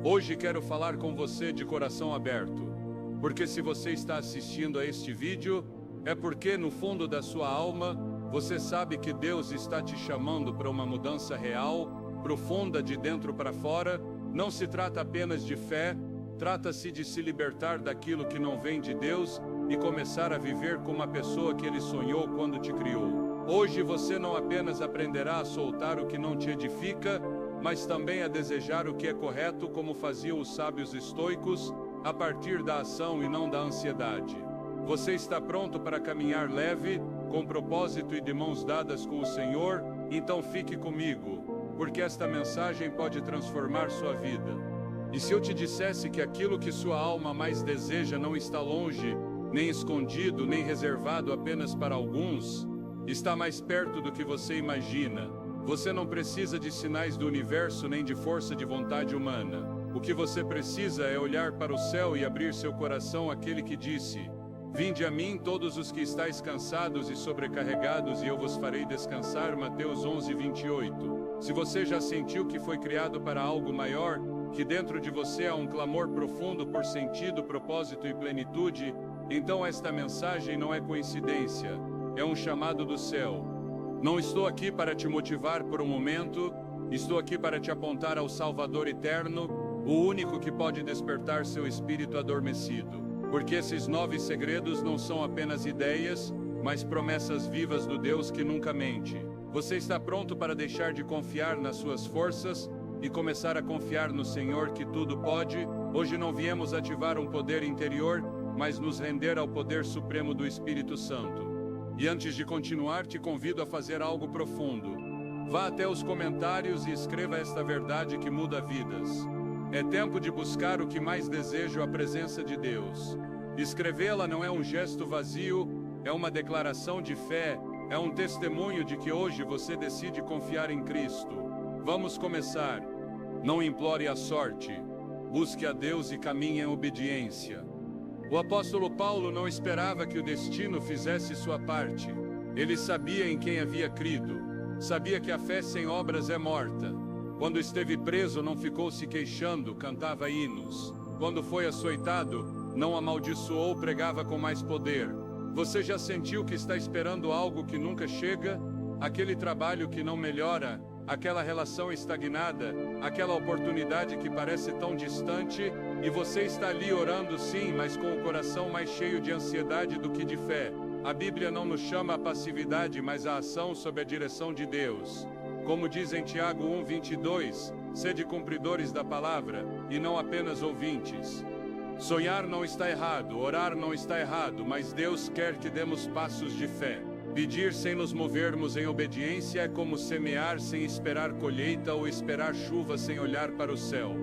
Hoje quero falar com você de coração aberto, porque se você está assistindo a este vídeo, é porque no fundo da sua alma, você sabe que Deus está te chamando para uma mudança real, profunda de dentro para fora. Não se trata apenas de fé, trata-se de se libertar daquilo que não vem de Deus e começar a viver como a pessoa que Ele sonhou quando te criou. Hoje você não apenas aprenderá a soltar o que não te edifica, mas também a desejar o que é correto, como faziam os sábios estoicos, a partir da ação e não da ansiedade. Você está pronto para caminhar leve, com propósito e de mãos dadas com o Senhor? Então fique comigo, porque esta mensagem pode transformar sua vida. E se eu te dissesse que aquilo que sua alma mais deseja não está longe, nem escondido, nem reservado apenas para alguns, está mais perto do que você imagina. Você não precisa de sinais do universo nem de força de vontade humana. O que você precisa é olhar para o céu e abrir seu coração àquele que disse: "Vinde a mim todos os que estáis cansados e sobrecarregados, e eu vos farei descansar." Mateus 11:28. Se você já sentiu que foi criado para algo maior, que dentro de você há um clamor profundo por sentido, propósito e plenitude, então esta mensagem não é coincidência, é um chamado do céu. Não estou aqui para te motivar por um momento, estou aqui para te apontar ao Salvador eterno, o único que pode despertar seu espírito adormecido. Porque esses 9 segredos não são apenas ideias, mas promessas vivas do Deus que nunca mente. Você está pronto para deixar de confiar nas suas forças e começar a confiar no Senhor que tudo pode? Hoje não viemos ativar um poder interior, mas nos render ao poder supremo do Espírito Santo. E antes de continuar, te convido a fazer algo profundo. Vá até os comentários e escreva esta verdade que muda vidas. É tempo de buscar o que mais desejo, a presença de Deus. Escrevê-la não é um gesto vazio, é uma declaração de fé, é um testemunho de que hoje você decide confiar em Cristo. Vamos começar. Não implore a sorte. Busque a Deus e caminhe em obediência. O apóstolo Paulo não esperava que o destino fizesse sua parte. Ele sabia em quem havia crido. Sabia que a fé sem obras é morta. Quando esteve preso, não ficou se queixando, cantava hinos. Quando foi açoitado, não amaldiçoou, pregava com mais poder. Você já sentiu que está esperando algo que nunca chega? Aquele trabalho que não melhora? Aquela relação estagnada? Aquela oportunidade que parece tão distante? E você está ali orando, sim, mas com o coração mais cheio de ansiedade do que de fé. A Bíblia não nos chama à passividade, mas à ação sob a direção de Deus. Como diz em Tiago 1:22, sede cumpridores da palavra, e não apenas ouvintes. Sonhar não está errado, orar não está errado, mas Deus quer que demos passos de fé. Pedir sem nos movermos em obediência é como semear sem esperar colheita ou esperar chuva sem olhar para o céu.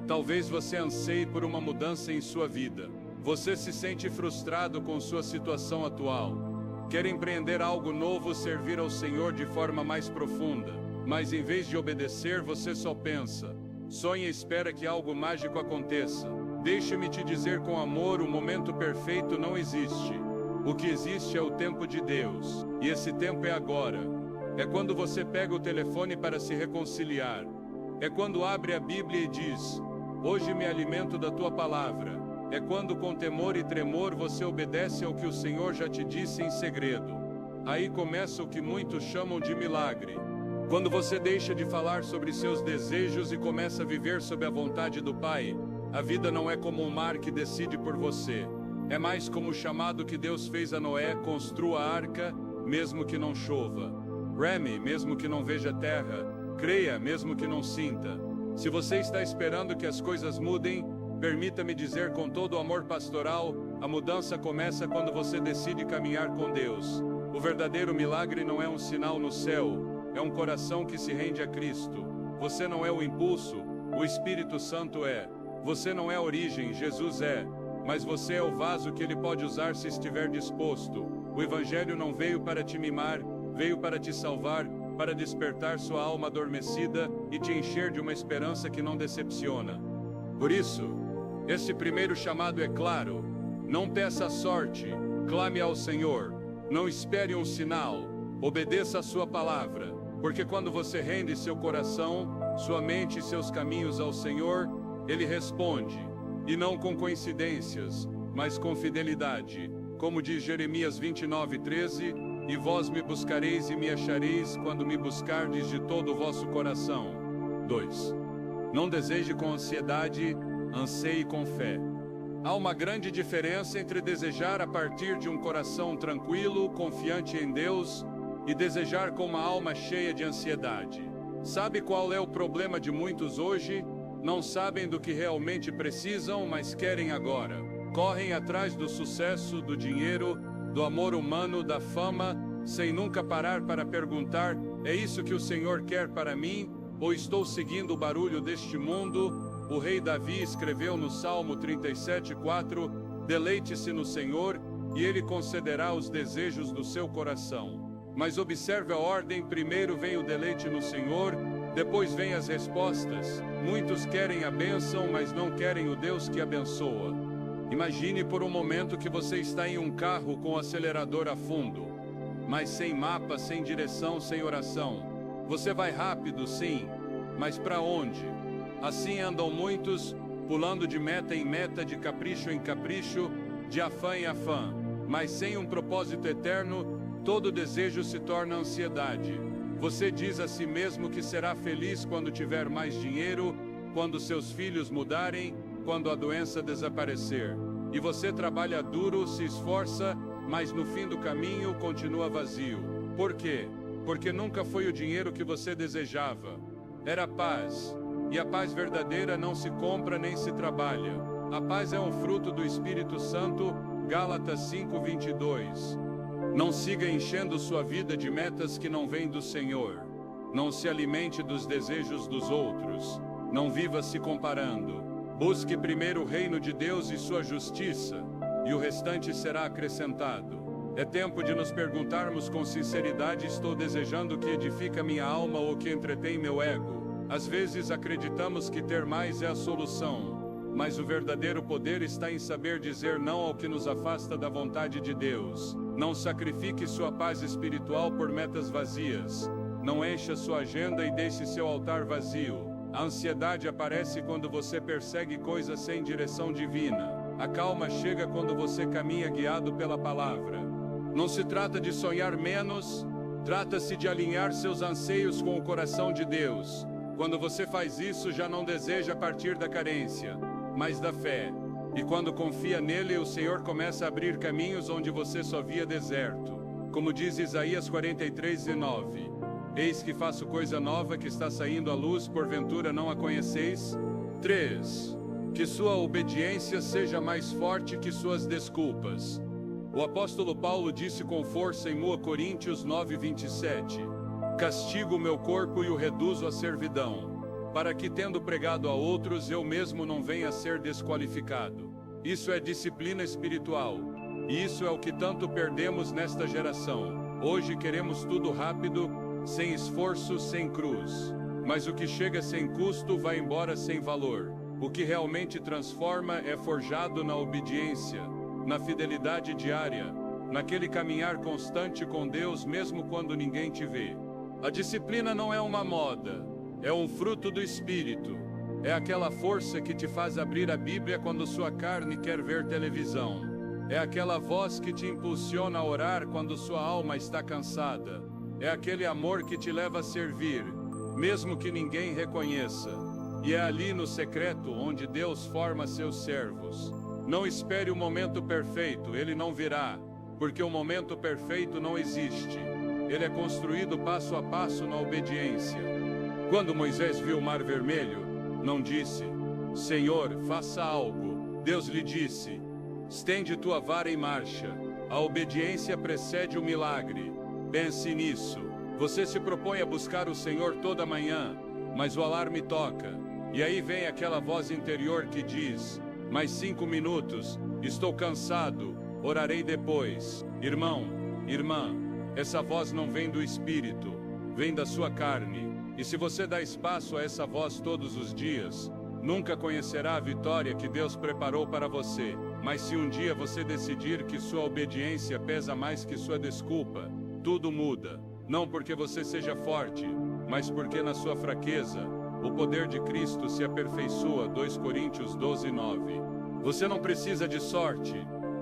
Talvez você anseie por uma mudança em sua vida. Você se sente frustrado com sua situação atual. Quer empreender algo novo, servir ao Senhor de forma mais profunda. Mas em vez de obedecer, você só pensa, sonha e espera que algo mágico aconteça. Deixe-me te dizer com amor, o momento perfeito não existe. O que existe é o tempo de Deus. E esse tempo é agora. É quando você pega o telefone para se reconciliar. É quando abre a Bíblia e diz: "Hoje me alimento da tua palavra." É quando com temor e tremor você obedece ao que o Senhor já te disse em segredo. Aí começa o que muitos chamam de milagre. Quando você deixa de falar sobre seus desejos e começa a viver sob a vontade do Pai, a vida não é como um mar que decide por você. É mais como o chamado que Deus fez a Noé: construa a arca, mesmo que não chova. Reme, mesmo que não veja terra. Creia, mesmo que não sinta. Se você está esperando que as coisas mudem, permita-me dizer com todo o amor pastoral, a mudança começa quando você decide caminhar com Deus. O verdadeiro milagre não é um sinal no céu, é um coração que se rende a Cristo. Você não é o impulso, o Espírito Santo é. Você não é a origem, Jesus é. Mas você é o vaso que Ele pode usar se estiver disposto. O Evangelho não veio para te mimar, veio para te salvar, para despertar sua alma adormecida e te encher de uma esperança que não decepciona. Por isso, este primeiro chamado é claro. Não peça sorte, clame ao Senhor. Não espere um sinal, obedeça a sua palavra. Porque quando você rende seu coração, sua mente e seus caminhos ao Senhor, Ele responde, e não com coincidências, mas com fidelidade. Como diz Jeremias 29:13, e vós me buscareis e me achareis quando me buscardes de todo o vosso coração. 2. Não deseje com ansiedade, anseie com fé. Há uma grande diferença entre desejar a partir de um coração tranquilo, confiante em Deus, e desejar com uma alma cheia de ansiedade. Sabe qual é o problema de muitos hoje? Não sabem do que realmente precisam, mas querem agora. Correm atrás do sucesso, do dinheiro, do amor humano, da fama, sem nunca parar para perguntar: é isso que o Senhor quer para mim? Ou estou seguindo o barulho deste mundo? O rei Davi escreveu no Salmo 37:4, deleite-se no Senhor, e Ele concederá os desejos do seu coração. Mas observe a ordem: primeiro vem o deleite no Senhor, depois vem as respostas. Muitos querem a bênção, mas não querem o Deus que abençoa. Imagine por um momento que você está em um carro com o acelerador a fundo, mas sem mapa, sem direção, sem oração. Você vai rápido, sim, mas para onde? Assim andam muitos, pulando de meta em meta, de capricho em capricho, de afã em afã. Mas sem um propósito eterno, todo desejo se torna ansiedade. Você diz a si mesmo que será feliz quando tiver mais dinheiro, quando seus filhos mudarem, quando a doença desaparecer. E você trabalha duro, se esforça, mas no fim do caminho continua vazio. Por quê? Porque nunca foi o dinheiro que você desejava. Era paz. E a paz verdadeira não se compra nem se trabalha. A paz é um fruto do Espírito Santo, Gálatas 5:22. Não siga enchendo sua vida de metas que não vêm do Senhor. Não se alimente dos desejos dos outros. Não viva se comparando. Busque primeiro o reino de Deus e sua justiça, e o restante será acrescentado. É tempo de nos perguntarmos com sinceridade: estou desejando o que edifica minha alma ou o que entretém meu ego? Às vezes acreditamos que ter mais é a solução, mas o verdadeiro poder está em saber dizer não ao que nos afasta da vontade de Deus. Não sacrifique sua paz espiritual por metas vazias. Não encha sua agenda e deixe seu altar vazio. A ansiedade aparece quando você persegue coisas sem direção divina. A calma chega quando você caminha guiado pela palavra. Não se trata de sonhar menos, trata-se de alinhar seus anseios com o coração de Deus. Quando você faz isso, já não deseja partir da carência, mas da fé. E quando confia nele, o Senhor começa a abrir caminhos onde você só via deserto. Como diz Isaías 43:9. Eis que faço coisa nova que está saindo à luz, porventura não a conheceis? 3. Que sua obediência seja mais forte que suas desculpas. O apóstolo Paulo disse com força em 1 Coríntios 9:27. Castigo o meu corpo e o reduzo à servidão, para que, tendo pregado a outros, eu mesmo não venha a ser desqualificado. Isso é disciplina espiritual. E isso é o que tanto perdemos nesta geração. Hoje queremos tudo rápido, sem esforço, sem cruz. Mas o que chega sem custo vai embora sem valor. O que realmente transforma é forjado na obediência, na fidelidade diária, naquele caminhar constante com Deus mesmo quando ninguém te vê. A disciplina não é uma moda, é um fruto do Espírito. É aquela força que te faz abrir a Bíblia quando sua carne quer ver televisão. É aquela voz que te impulsiona a orar quando sua alma está cansada. É aquele amor que te leva a servir, mesmo que ninguém reconheça. E é ali no secreto onde Deus forma seus servos. Não espere o momento perfeito, ele não virá, porque o momento perfeito não existe. Ele é construído passo a passo na obediência. Quando Moisés viu o Mar Vermelho, não disse: Senhor, faça algo. Deus lhe disse: estende tua vara em marcha. A obediência precede o milagre. Pense nisso. Você se propõe a buscar o Senhor toda manhã, mas o alarme toca. E aí vem aquela voz interior que diz: mais 5 minutos, estou cansado, orarei depois. Irmão, irmã, essa voz não vem do Espírito, vem da sua carne. E se você dá espaço a essa voz todos os dias, nunca conhecerá a vitória que Deus preparou para você. Mas se um dia você decidir que sua obediência pesa mais que sua desculpa, tudo muda. Não porque você seja forte, mas porque na sua fraqueza, o poder de Cristo se aperfeiçoa. 2 Coríntios 12:9. Você não precisa de sorte,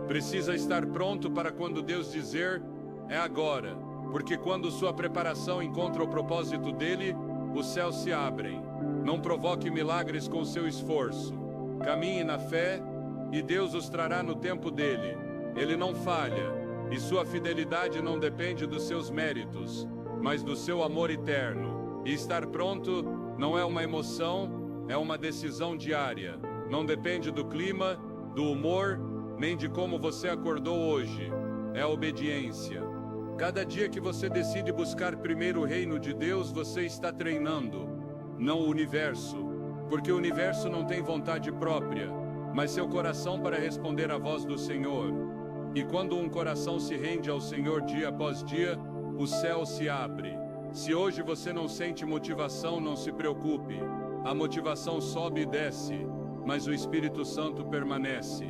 precisa estar pronto para quando Deus dizer, é agora, porque quando sua preparação encontra o propósito dele, os céus se abrem. Não provoque milagres com seu esforço. Caminhe na fé, e Deus os trará no tempo dele. Ele não falha, e sua fidelidade não depende dos seus méritos, mas do seu amor eterno. E estar pronto não é uma emoção, é uma decisão diária. Não depende do clima, do humor, nem de como você acordou hoje. É a obediência. Cada dia que você decide buscar primeiro o reino de Deus, você está treinando, não o universo, porque o universo não tem vontade própria, mas seu coração para responder à voz do Senhor. E quando um coração se rende ao Senhor dia após dia, o céu se abre. Se hoje você não sente motivação, não se preocupe. A motivação sobe e desce, mas o Espírito Santo permanece.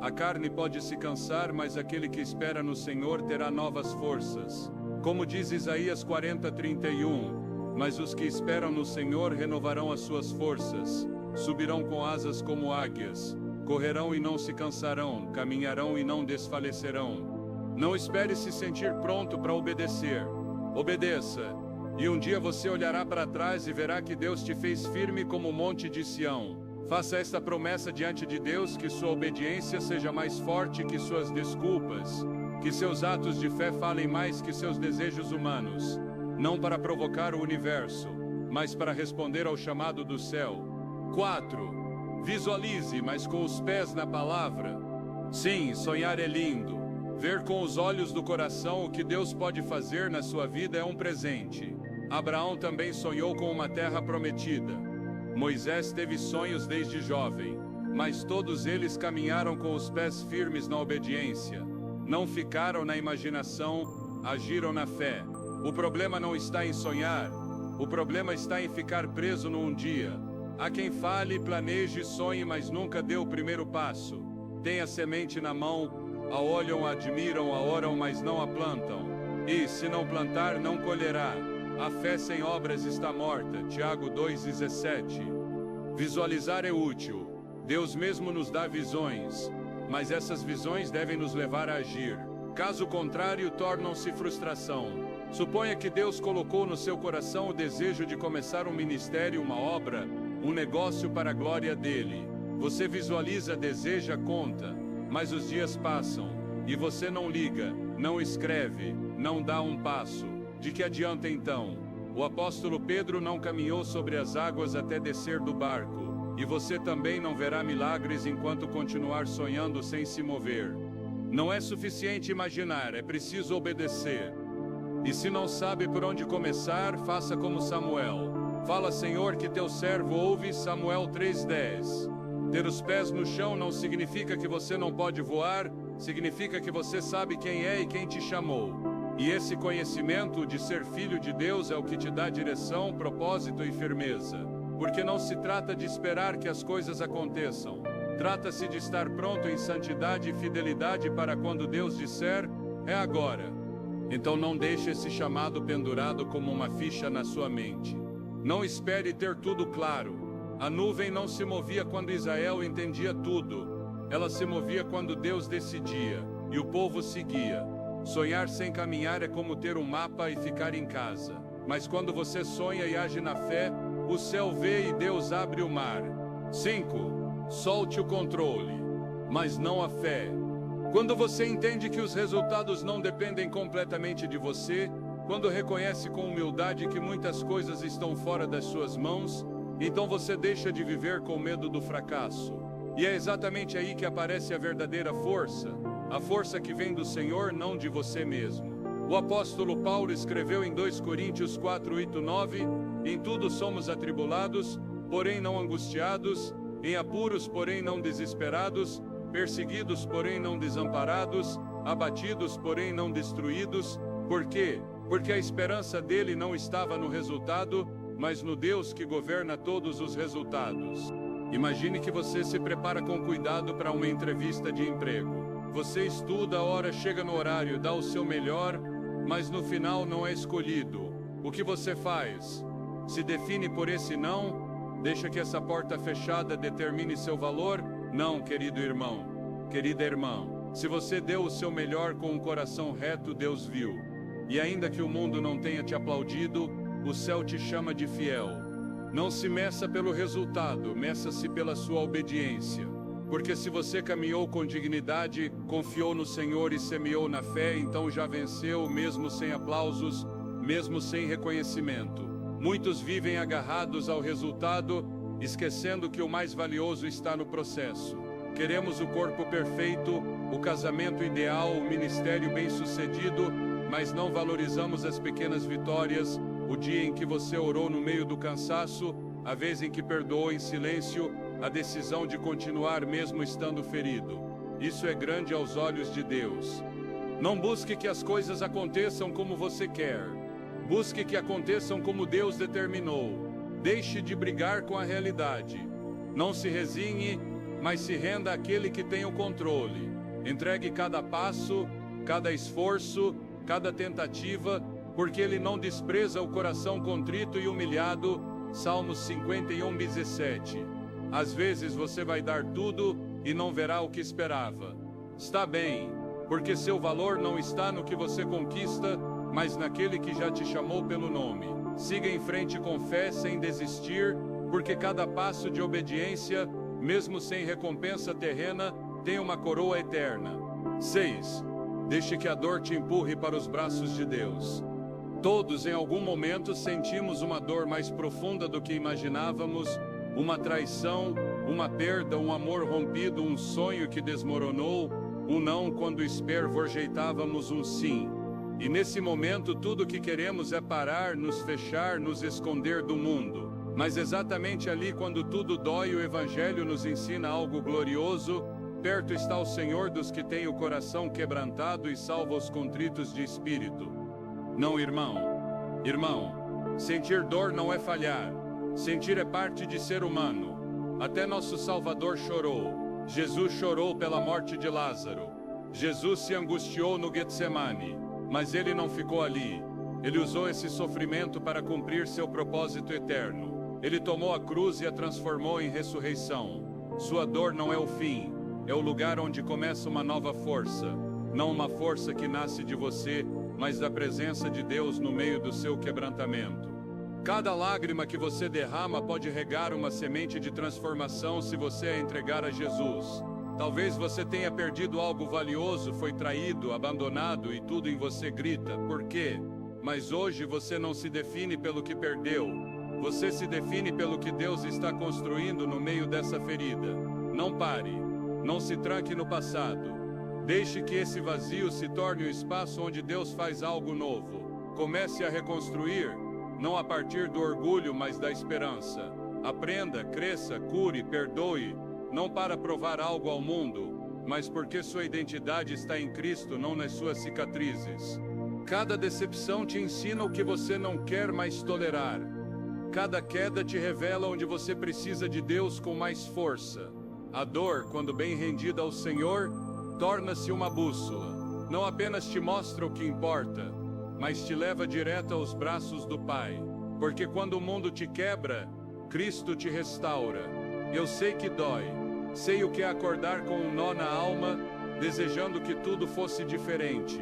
A carne pode se cansar, mas aquele que espera no Senhor terá novas forças. Como diz Isaías 40:31, mas os que esperam no Senhor renovarão as suas forças, subirão com asas como águias, correrão e não se cansarão, caminharão e não desfalecerão. Não espere se sentir pronto para obedecer. Obedeça, e um dia você olhará para trás e verá que Deus te fez firme como o monte de Sião. Faça esta promessa diante de Deus, que sua obediência seja mais forte que suas desculpas, que seus atos de fé falem mais que seus desejos humanos, não para provocar o universo, mas para responder ao chamado do céu. 4. Visualize, mas com os pés na palavra. Sim, sonhar é lindo. Ver com os olhos do coração o que Deus pode fazer na sua vida é um presente. Abraão também sonhou com uma terra prometida. Moisés teve sonhos desde jovem, mas todos eles caminharam com os pés firmes na obediência. Não ficaram na imaginação, agiram na fé. O problema não está em sonhar, o problema está em ficar preso no um dia. Há quem fale, planeje e sonhe, mas nunca dê o primeiro passo. Tenha semente na mão, a olham, a admiram, a oram, mas não a plantam. E, se não plantar, não colherá. A fé sem obras está morta. Tiago 2,17. Visualizar é útil. Deus mesmo nos dá visões, mas essas visões devem nos levar a agir. Caso contrário, tornam-se frustração. Suponha que Deus colocou no seu coração o desejo de começar um ministério, uma obra, um negócio para a glória dele. Você visualiza, deseja, conta, mas os dias passam, e você não liga, não escreve, não dá um passo. De que adianta então? O apóstolo Pedro não caminhou sobre as águas até descer do barco, e você também não verá milagres enquanto continuar sonhando sem se mover. Não é suficiente imaginar, é preciso obedecer. E se não sabe por onde começar, faça como Samuel. Fala, Senhor, que teu servo ouve. Samuel 3:10. Ter os pés no chão não significa que você não pode voar, significa que você sabe quem é e quem te chamou. E esse conhecimento de ser filho de Deus é o que te dá direção, propósito e firmeza. Porque não se trata de esperar que as coisas aconteçam. Trata-se de estar pronto em santidade e fidelidade para quando Deus disser, é agora. Então não deixe esse chamado pendurado como uma ficha na sua mente. Não espere ter tudo claro. A nuvem não se movia quando Israel entendia tudo. Ela se movia quando Deus decidia, e o povo seguia. Sonhar sem caminhar é como ter um mapa e ficar em casa. Mas quando você sonha e age na fé, o céu vê e Deus abre o mar. 5. Solte o controle, mas não a fé. Quando você entende que os resultados não dependem completamente de você, quando reconhece com humildade que muitas coisas estão fora das suas mãos, então você deixa de viver com medo do fracasso. E é exatamente aí que aparece a verdadeira força. A força que vem do Senhor, não de você mesmo. O apóstolo Paulo escreveu em 2 Coríntios 4:8-9, em tudo somos atribulados, porém não angustiados, em apuros, porém não desesperados, perseguidos, porém não desamparados, abatidos, porém não destruídos. Por quê? Porque a esperança dele não estava no resultado, mas no Deus que governa todos os resultados. Imagine que você se prepara com cuidado para uma entrevista de emprego. Você estuda, a hora chega no horário, dá o seu melhor, mas no final não é escolhido. O que você faz? Se define por esse não? Deixa que essa porta fechada determine seu valor? Não, querido irmão, querida irmã. Se você deu o seu melhor com um coração reto, Deus viu. E ainda que o mundo não tenha te aplaudido, o céu te chama de fiel. Não se meça pelo resultado, meça-se pela sua obediência. Porque se você caminhou com dignidade, confiou no Senhor e semeou na fé, então já venceu, mesmo sem aplausos, mesmo sem reconhecimento. Muitos vivem agarrados ao resultado, esquecendo que o mais valioso está no processo. Queremos o corpo perfeito, o casamento ideal, o ministério bem-sucedido, mas não valorizamos as pequenas vitórias, o dia em que você orou no meio do cansaço, a vez em que perdoou em silêncio, a decisão de continuar mesmo estando ferido. Isso é grande aos olhos de Deus. Não busque que as coisas aconteçam como você quer. Busque que aconteçam como Deus determinou. Deixe de brigar com a realidade. Não se resigne, mas se renda àquele que tem o controle. Entregue cada passo, cada esforço, cada tentativa, porque Ele não despreza o coração contrito e humilhado. Salmos 51:17. Às vezes você vai dar tudo e não verá o que esperava. Está bem, porque seu valor não está no que você conquista, mas naquele que já te chamou pelo nome. Siga em frente com fé, sem desistir, porque cada passo de obediência, mesmo sem recompensa terrena, tem uma coroa eterna. 6. Deixe que a dor te empurre para os braços de Deus. Todos em algum momento sentimos uma dor mais profunda do que imaginávamos, uma traição, uma perda, um amor rompido, um sonho que desmoronou, um não quando espervorjeitávamos um sim. E nesse momento tudo o que queremos é parar, nos fechar, nos esconder do mundo. Mas exatamente ali, quando tudo dói, o Evangelho nos ensina algo glorioso. Perto está o Senhor dos que têm o coração quebrantado e salva os contritos de espírito. Não, irmão. Irmão, sentir dor não é falhar. Sentir é parte de ser humano. Até nosso Salvador chorou. Jesus chorou pela morte de Lázaro. Jesus se angustiou no Getsemane. Mas ele não ficou ali. Ele usou esse sofrimento para cumprir seu propósito eterno. Ele tomou a cruz e a transformou em ressurreição. Sua dor não é o fim, é o lugar onde começa uma nova força. Não uma força que nasce de você, mas da presença de Deus no meio do seu quebrantamento. Cada lágrima que você derrama pode regar uma semente de transformação se você a entregar a Jesus. Talvez você tenha perdido algo valioso, foi traído, abandonado e tudo em você grita, por quê? Mas hoje você não se define pelo que perdeu. Você se define pelo que Deus está construindo no meio dessa ferida. Não pare. Não se tranque no passado. Deixe que esse vazio se torne o espaço onde Deus faz algo novo. Comece a reconstruir, não a partir do orgulho, mas da esperança. Aprenda, cresça, cure, perdoe. Não para provar algo ao mundo, mas porque sua identidade está em Cristo, não nas suas cicatrizes. Cada decepção te ensina o que você não quer mais tolerar. Cada queda te revela onde você precisa de Deus com mais força. A dor, quando bem rendida ao Senhor, torna-se uma bússola. Não apenas te mostra o que importa, mas te leva direto aos braços do Pai. Porque quando o mundo te quebra, Cristo te restaura. Eu sei que dói. Sei o que é acordar com um nó na alma, desejando que tudo fosse diferente.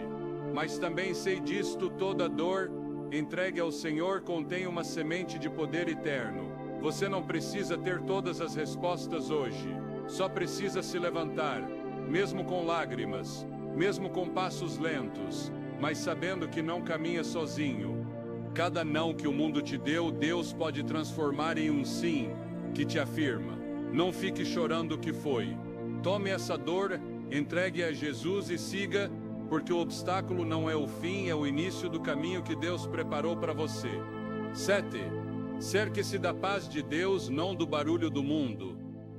Mas também sei disto, toda dor, entregue ao Senhor, contém uma semente de poder eterno. Você não precisa ter todas as respostas hoje. Só precisa se levantar, mesmo com lágrimas, mesmo com passos lentos, mas sabendo que não caminha sozinho. Cada não que o mundo te deu, Deus pode transformar em um sim, que te afirma. Não fique chorando o que foi. Tome essa dor, entregue a Jesus e siga, porque o obstáculo não é o fim, é o início do caminho que Deus preparou para você. 7. Cerque-se da paz de Deus, não do barulho do mundo.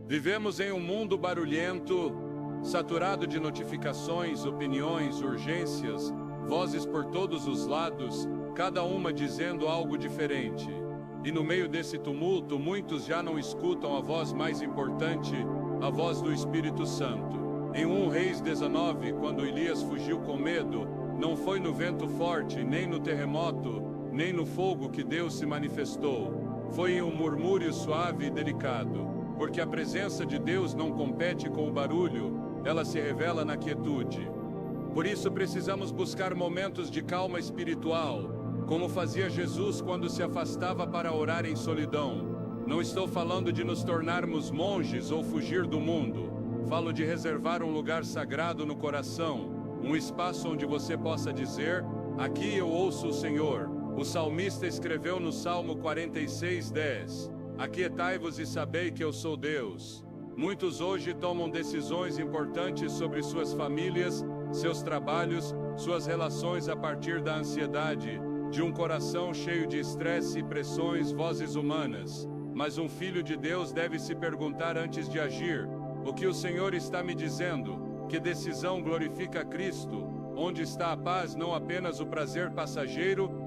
Vivemos em um mundo barulhento, saturado de notificações, opiniões, urgências, vozes por todos os lados, cada uma dizendo algo diferente. E no meio desse tumulto, muitos já não escutam a voz mais importante, a voz do Espírito Santo. Em 1 Reis 19, quando Elias fugiu com medo, não foi no vento forte, nem no terremoto, nem no fogo que Deus se manifestou. Foi em um murmúrio suave e delicado, porque a presença de Deus não compete com o barulho, ela se revela na quietude. Por isso precisamos buscar momentos de calma espiritual, como fazia Jesus quando se afastava para orar em solidão. Não estou falando de nos tornarmos monges ou fugir do mundo. Falo de reservar um lugar sagrado no coração, um espaço onde você possa dizer: aqui eu ouço o Senhor. O salmista escreveu no Salmo 46:10: aquietai-vos e sabei que eu sou Deus. Muitos hoje tomam decisões importantes sobre suas famílias, seus trabalhos, suas relações a partir da ansiedade, de um coração cheio de estresse e pressões, vozes humanas. Mas um filho de Deus deve se perguntar antes de agir: o que o Senhor está me dizendo? Que decisão glorifica a Cristo? Onde está a paz, não apenas o prazer passageiro?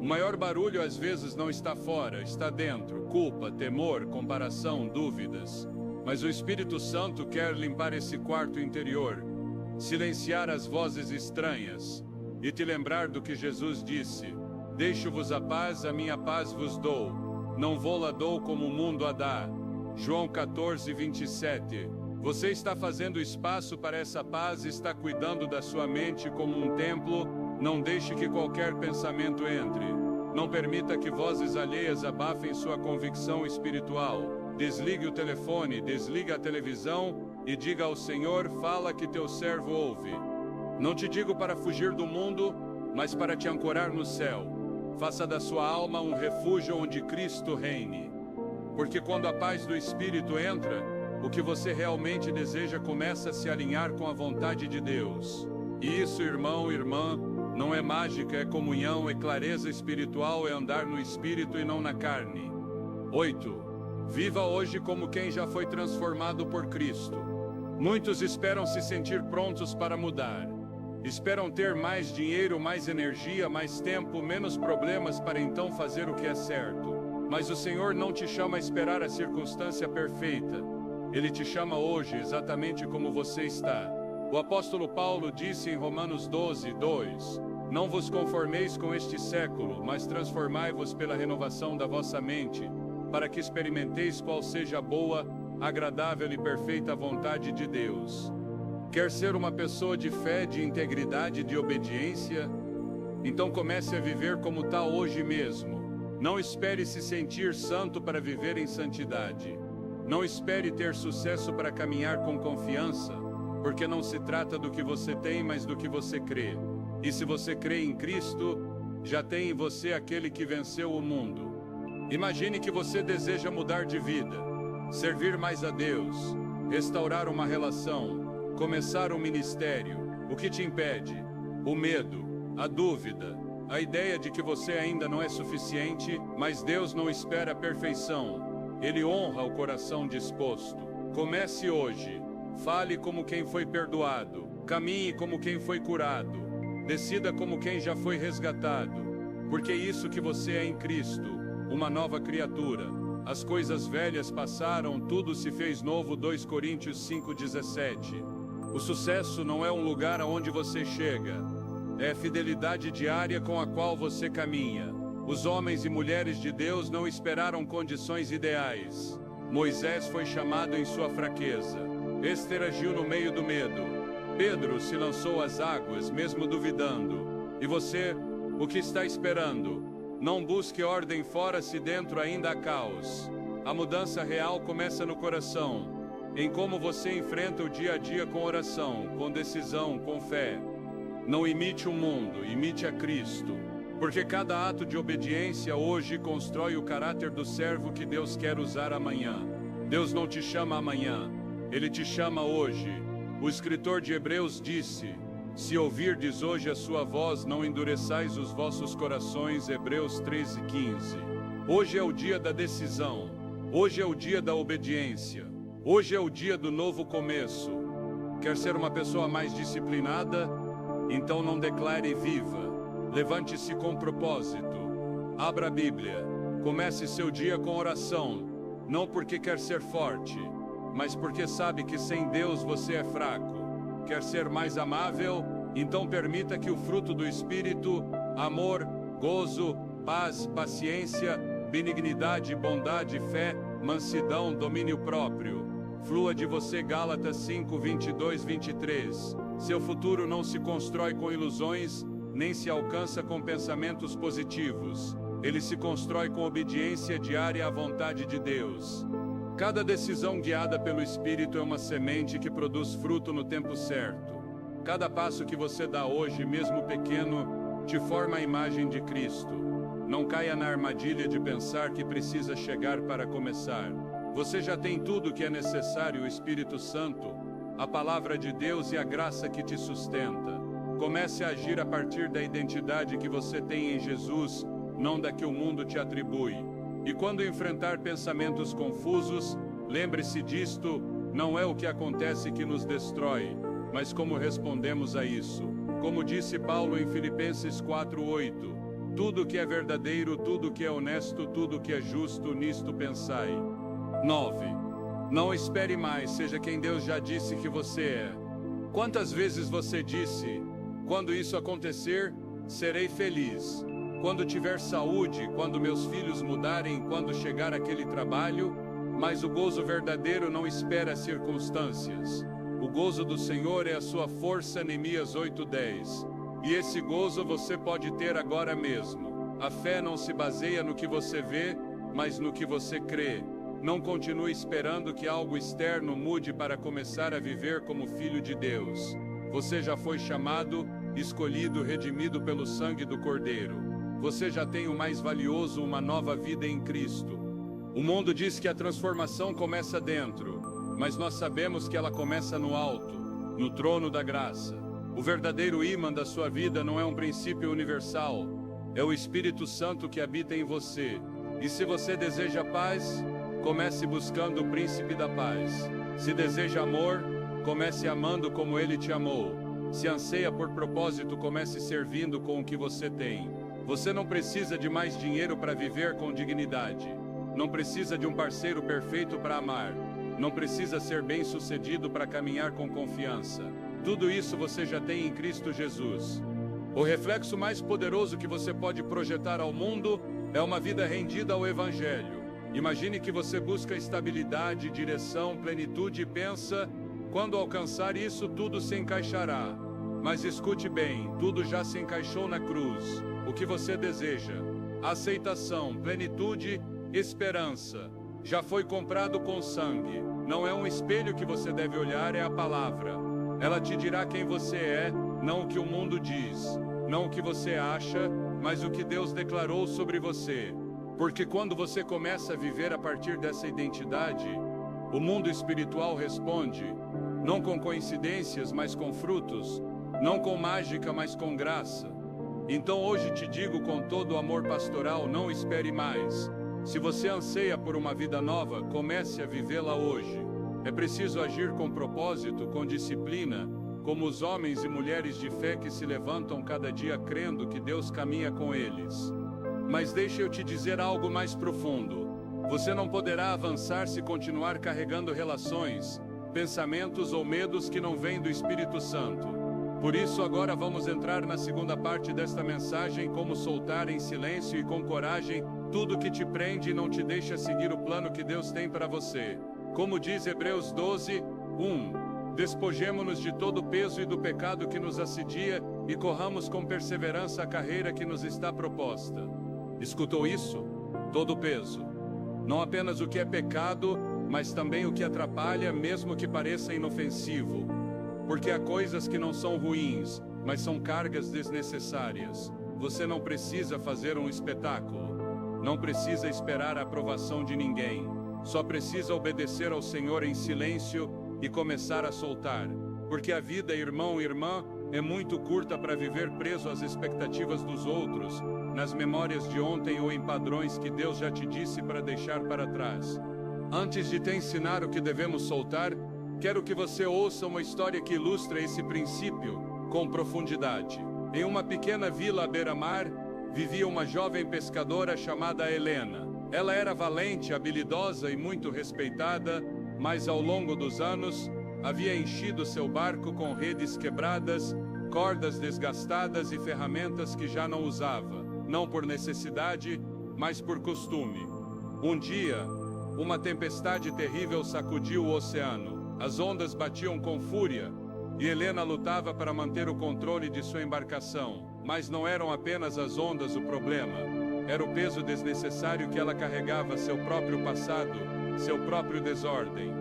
O maior barulho às vezes não está fora, está dentro. Culpa, temor, comparação, dúvidas. Mas o Espírito Santo quer limpar esse quarto interior, silenciar as vozes estranhas e te lembrar do que Jesus disse: deixo-vos a minha paz vos dou. Não vou-la dou como o mundo a dá. João 14:27. Você está fazendo espaço para essa paz, está cuidando da sua mente como um templo. Não deixe que qualquer pensamento entre. Não permita que vozes alheias abafem sua convicção espiritual. Desligue o telefone, desligue a televisão e diga ao Senhor: fala que teu servo ouve. Não te digo para fugir do mundo, mas para te ancorar no céu. Faça da sua alma um refúgio onde Cristo reine. Porque quando a paz do Espírito entra, o que você realmente deseja começa a se alinhar com a vontade de Deus. E isso, irmão, irmã, não é mágica, é comunhão, é clareza espiritual, é andar no Espírito e não na carne. 8. Viva hoje como quem já foi transformado por Cristo. Muitos esperam se sentir prontos para mudar. Esperam ter mais dinheiro, mais energia, mais tempo, menos problemas para então fazer o que é certo. Mas o Senhor não te chama a esperar a circunstância perfeita. Ele te chama hoje exatamente como você está. O apóstolo Paulo disse em Romanos 12:2: não vos conformeis com este século, mas transformai-vos pela renovação da vossa mente, para que experimenteis qual seja a boa, agradável e perfeita vontade de Deus. Quer ser uma pessoa de fé, de integridade, de obediência? Então comece a viver como tal hoje mesmo. Não espere se sentir santo para viver em santidade. Não espere ter sucesso para caminhar com confiança, porque não se trata do que você tem, mas do que você crê. E se você crê em Cristo, já tem em você aquele que venceu o mundo. Imagine que você deseja mudar de vida, servir mais a Deus, restaurar uma relação, começar um ministério. O que te impede? O medo, a dúvida, a ideia de que você ainda não é suficiente, mas Deus não espera a perfeição. Ele honra o coração disposto. Comece hoje. Fale como quem foi perdoado. Caminhe como quem foi curado. Decida como quem já foi resgatado. Porque é isso que você é em Cristo, uma nova criatura. As coisas velhas passaram, tudo se fez novo. 2 Coríntios 5:17. O sucesso não é um lugar aonde você chega. É a fidelidade diária com a qual você caminha. Os homens e mulheres de Deus não esperaram condições ideais. Moisés foi chamado em sua fraqueza. Ester agiu no meio do medo. Pedro se lançou às águas, mesmo duvidando. E você, o que está esperando? Não busque ordem fora se dentro ainda há caos. A mudança real começa no coração, em como você enfrenta o dia a dia com oração, com decisão, com fé. Não imite o mundo, imite a Cristo. Porque cada ato de obediência hoje constrói o caráter do servo que Deus quer usar amanhã. Deus não te chama amanhã, Ele te chama hoje. O escritor de Hebreus disse: se ouvirdes hoje a sua voz, não endureçais os vossos corações. Hebreus 13:15. Hoje é o dia da decisão. Hoje é o dia da obediência. Hoje é o dia do novo começo. Quer ser uma pessoa mais disciplinada? Então não declare e viva. Levante-se com propósito. Abra a Bíblia. Comece seu dia com oração. Não porque quer ser forte, mas porque sabe que sem Deus você é fraco. Quer ser mais amável? Então permita que o fruto do Espírito, amor, gozo, paz, paciência, benignidade, bondade, fé, mansidão, domínio próprio. Flua de você. Gálatas 5, 22, 23. Seu futuro não se constrói com ilusões, nem se alcança com pensamentos positivos. Ele se constrói com obediência diária à vontade de Deus. Cada decisão guiada pelo Espírito é uma semente que produz fruto no tempo certo. Cada passo que você dá hoje, mesmo pequeno, te forma a imagem de Cristo. Não caia na armadilha de pensar que precisa chegar para começar. Você já tem tudo o que é necessário: o Espírito Santo, a Palavra de Deus e a graça que te sustenta. Comece a agir a partir da identidade que você tem em Jesus, não da que o mundo te atribui. E quando enfrentar pensamentos confusos, lembre-se disto: não é o que acontece que nos destrói, mas como respondemos a isso. Como disse Paulo em Filipenses 4:8, tudo que é verdadeiro, tudo que é honesto, tudo que é justo, nisto pensai. 9. Não espere mais, seja quem Deus já disse que você é. Quantas vezes você disse: quando isso acontecer, serei feliz. Quando tiver saúde, quando meus filhos mudarem, quando chegar aquele trabalho. Mas o gozo verdadeiro não espera as circunstâncias. O gozo do Senhor é a sua força, Neemias 8:10. E esse gozo você pode ter agora mesmo. A fé não se baseia no que você vê, mas no que você crê. Não continue esperando que algo externo mude para começar a viver como filho de Deus. Você já foi chamado, escolhido, redimido pelo sangue do Cordeiro. Você já tem o mais valioso, uma nova vida em Cristo. O mundo diz que a transformação começa dentro, mas nós sabemos que ela começa no alto, no trono da graça. O verdadeiro ímã da sua vida não é um princípio universal, é o Espírito Santo que habita em você. E se você deseja paz, comece buscando o príncipe da paz. Se deseja amor, comece amando como ele te amou. Se anseia por propósito, comece servindo com o que você tem. Você não precisa de mais dinheiro para viver com dignidade. Não precisa de um parceiro perfeito para amar. Não precisa ser bem-sucedido para caminhar com confiança. Tudo isso você já tem em Cristo Jesus. O reflexo mais poderoso que você pode projetar ao mundo é uma vida rendida ao Evangelho. Imagine que você busca estabilidade, direção, plenitude e pensa: quando alcançar isso, tudo se encaixará. Mas escute bem, tudo já se encaixou na cruz. O que você deseja? Aceitação, plenitude, esperança. Já foi comprado com sangue. Não é um espelho que você deve olhar, é a palavra. Ela te dirá quem você é, não o que o mundo diz. Não o que você acha, mas o que Deus declarou sobre você. Porque quando você começa a viver a partir dessa identidade, o mundo espiritual responde, não com coincidências, mas com frutos, não com mágica, mas com graça. Então hoje te digo com todo o amor pastoral: não espere mais. Se você anseia por uma vida nova, comece a vivê-la hoje. É preciso agir com propósito, com disciplina, como os homens e mulheres de fé que se levantam cada dia crendo que Deus caminha com eles. Mas deixa eu te dizer algo mais profundo. Você não poderá avançar se continuar carregando relações, pensamentos ou medos que não vêm do Espírito Santo. Por isso agora vamos entrar na segunda parte desta mensagem: como soltar em silêncio e com coragem tudo que te prende e não te deixa seguir o plano que Deus tem para você. Como diz Hebreus 12:1, despojemo-nos de todo o peso e do pecado que nos assedia e corramos com perseverança a carreira que nos está proposta. Escutou isso? Todo o peso. Não apenas o que é pecado, mas também o que atrapalha, mesmo que pareça inofensivo. Porque há coisas que não são ruins, mas são cargas desnecessárias. Você não precisa fazer um espetáculo. Não precisa esperar a aprovação de ninguém. Só precisa obedecer ao Senhor em silêncio e começar a soltar. Porque a vida, irmão e irmã, é muito curta para viver preso às expectativas dos outros, nas memórias de ontem ou em padrões que Deus já te disse para deixar para trás. Antes de te ensinar o que devemos soltar, quero que você ouça uma história que ilustra esse princípio com profundidade. Em uma pequena vila à beira-mar, vivia uma jovem pescadora chamada Helena. Ela era valente, habilidosa e muito respeitada, mas ao longo dos anos, havia enchido seu barco com redes quebradas, cordas desgastadas e ferramentas que já não usava, não por necessidade, mas por costume. Um dia, uma tempestade terrível sacudiu o oceano. As ondas batiam com fúria, e Helena lutava para manter o controle de sua embarcação. Mas não eram apenas as ondas o problema. Era o peso desnecessário que ela carregava, seu próprio passado, seu próprio desordem.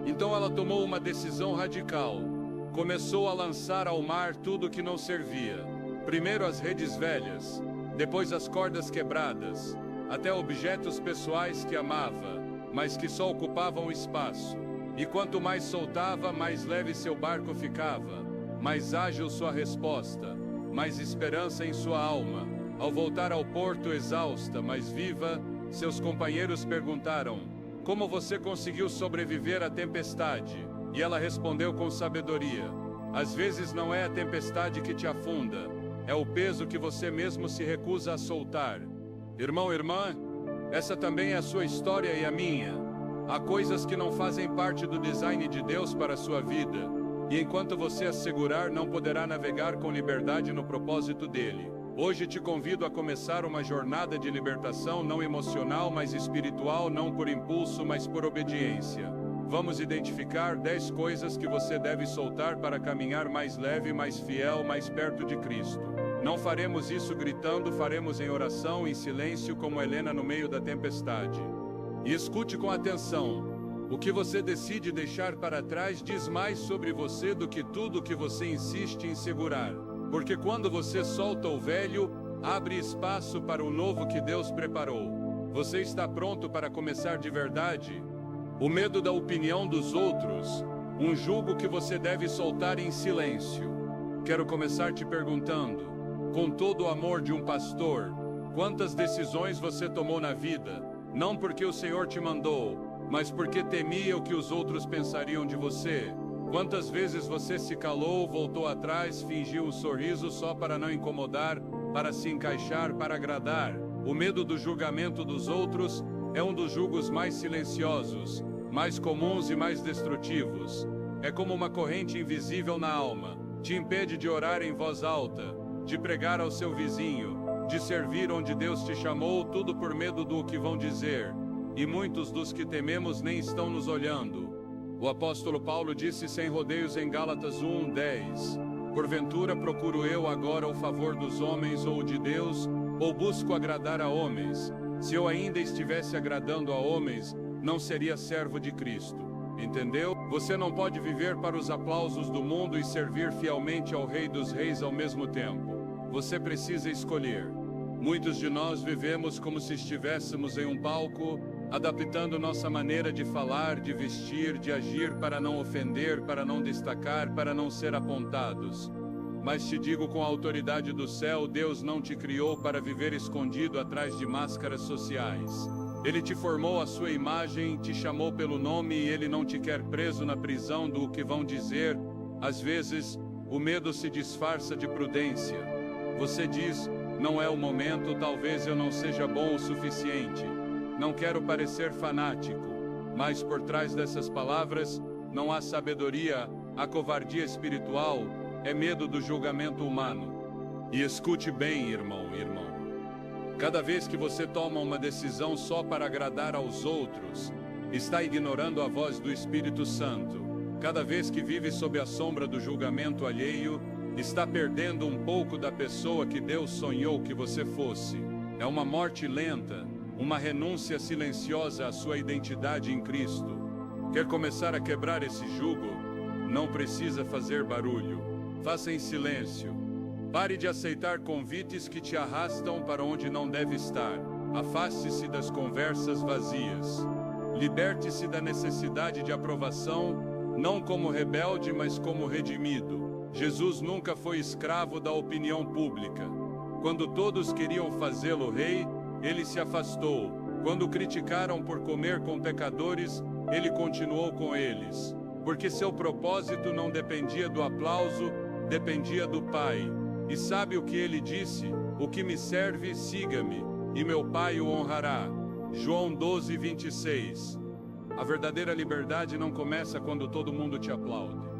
Então ela tomou uma decisão radical. Começou a lançar ao mar tudo que não servia. Primeiro as redes velhas, depois as cordas quebradas, até objetos pessoais que amava, mas que só ocupavam espaço. E quanto mais soltava, mais leve seu barco ficava, mais ágil sua resposta, mais esperança em sua alma. Ao voltar ao porto exausta, mas viva, seus companheiros perguntaram: como você conseguiu sobreviver à tempestade? E ela respondeu com sabedoria: às vezes não é a tempestade que te afunda, é o peso que você mesmo se recusa a soltar. Irmão, irmã, essa também é a sua história e a minha. Há coisas que não fazem parte do design de Deus para a sua vida, e enquanto você as segurar, não poderá navegar com liberdade no propósito dele. Hoje te convido a começar uma jornada de libertação não emocional, mas espiritual, não por impulso, mas por obediência. Vamos identificar 10 coisas que você deve soltar para caminhar mais leve, mais fiel, mais perto de Cristo. Não faremos isso gritando, faremos em oração, em silêncio, como Helena no meio da tempestade. E escute com atenção. O que você decide deixar para trás diz mais sobre você do que tudo que você insiste em segurar. Porque quando você solta o velho, abre espaço para o novo que Deus preparou. Você está pronto para começar de verdade? O medo da opinião dos outros, um jugo que você deve soltar em silêncio. Quero começar te perguntando, com todo o amor de um pastor, quantas decisões você tomou na vida? Não porque o Senhor te mandou, mas porque temia o que os outros pensariam de você. Quantas vezes você se calou, voltou atrás, fingiu um sorriso só para não incomodar, para se encaixar, para agradar? O medo do julgamento dos outros é um dos julgos mais silenciosos, mais comuns e mais destrutivos. É como uma corrente invisível na alma. Te impede de orar em voz alta, de pregar ao seu vizinho, de servir onde Deus te chamou, tudo por medo do que vão dizer. E muitos dos que tememos nem estão nos olhando. O apóstolo Paulo disse sem rodeios em Gálatas 1:10: porventura procuro eu agora o favor dos homens ou o de Deus, ou busco agradar a homens? Se eu ainda estivesse agradando a homens, não seria servo de Cristo. Entendeu? Você não pode viver para os aplausos do mundo e servir fielmente ao Rei dos Reis ao mesmo tempo. Você precisa escolher. Muitos de nós vivemos como se estivéssemos em um palco, adaptando nossa maneira de falar, de vestir, de agir para não ofender, para não destacar, para não ser apontados. Mas te digo com a autoridade do céu, Deus não te criou para viver escondido atrás de máscaras sociais. Ele te formou à sua imagem, te chamou pelo nome e Ele não te quer preso na prisão do que vão dizer. Às vezes, o medo se disfarça de prudência. Você diz, não é o momento, talvez eu não seja bom o suficiente. Não quero parecer fanático, mas por trás dessas palavras não há sabedoria, a covardia espiritual é medo do julgamento humano. E escute bem, irmão. Cada vez que você toma uma decisão só para agradar aos outros, está ignorando a voz do Espírito Santo. Cada vez que vive sob a sombra do julgamento alheio, está perdendo um pouco da pessoa que Deus sonhou que você fosse. É uma morte lenta, uma renúncia silenciosa à sua identidade em Cristo. Quer começar a quebrar esse jugo? Não precisa fazer barulho. Faça em silêncio. Pare de aceitar convites que te arrastam para onde não deve estar. Afaste-se das conversas vazias. Liberte-se da necessidade de aprovação, não como rebelde, mas como redimido. Jesus nunca foi escravo da opinião pública. Quando todos queriam fazê-lo rei, ele se afastou. Quando criticaram por comer com pecadores, ele continuou com eles. Porque seu propósito não dependia do aplauso, dependia do Pai. E sabe o que ele disse? O que me serve, siga-me, e meu Pai o honrará. João 12:26. A verdadeira liberdade não começa quando todo mundo te aplaude.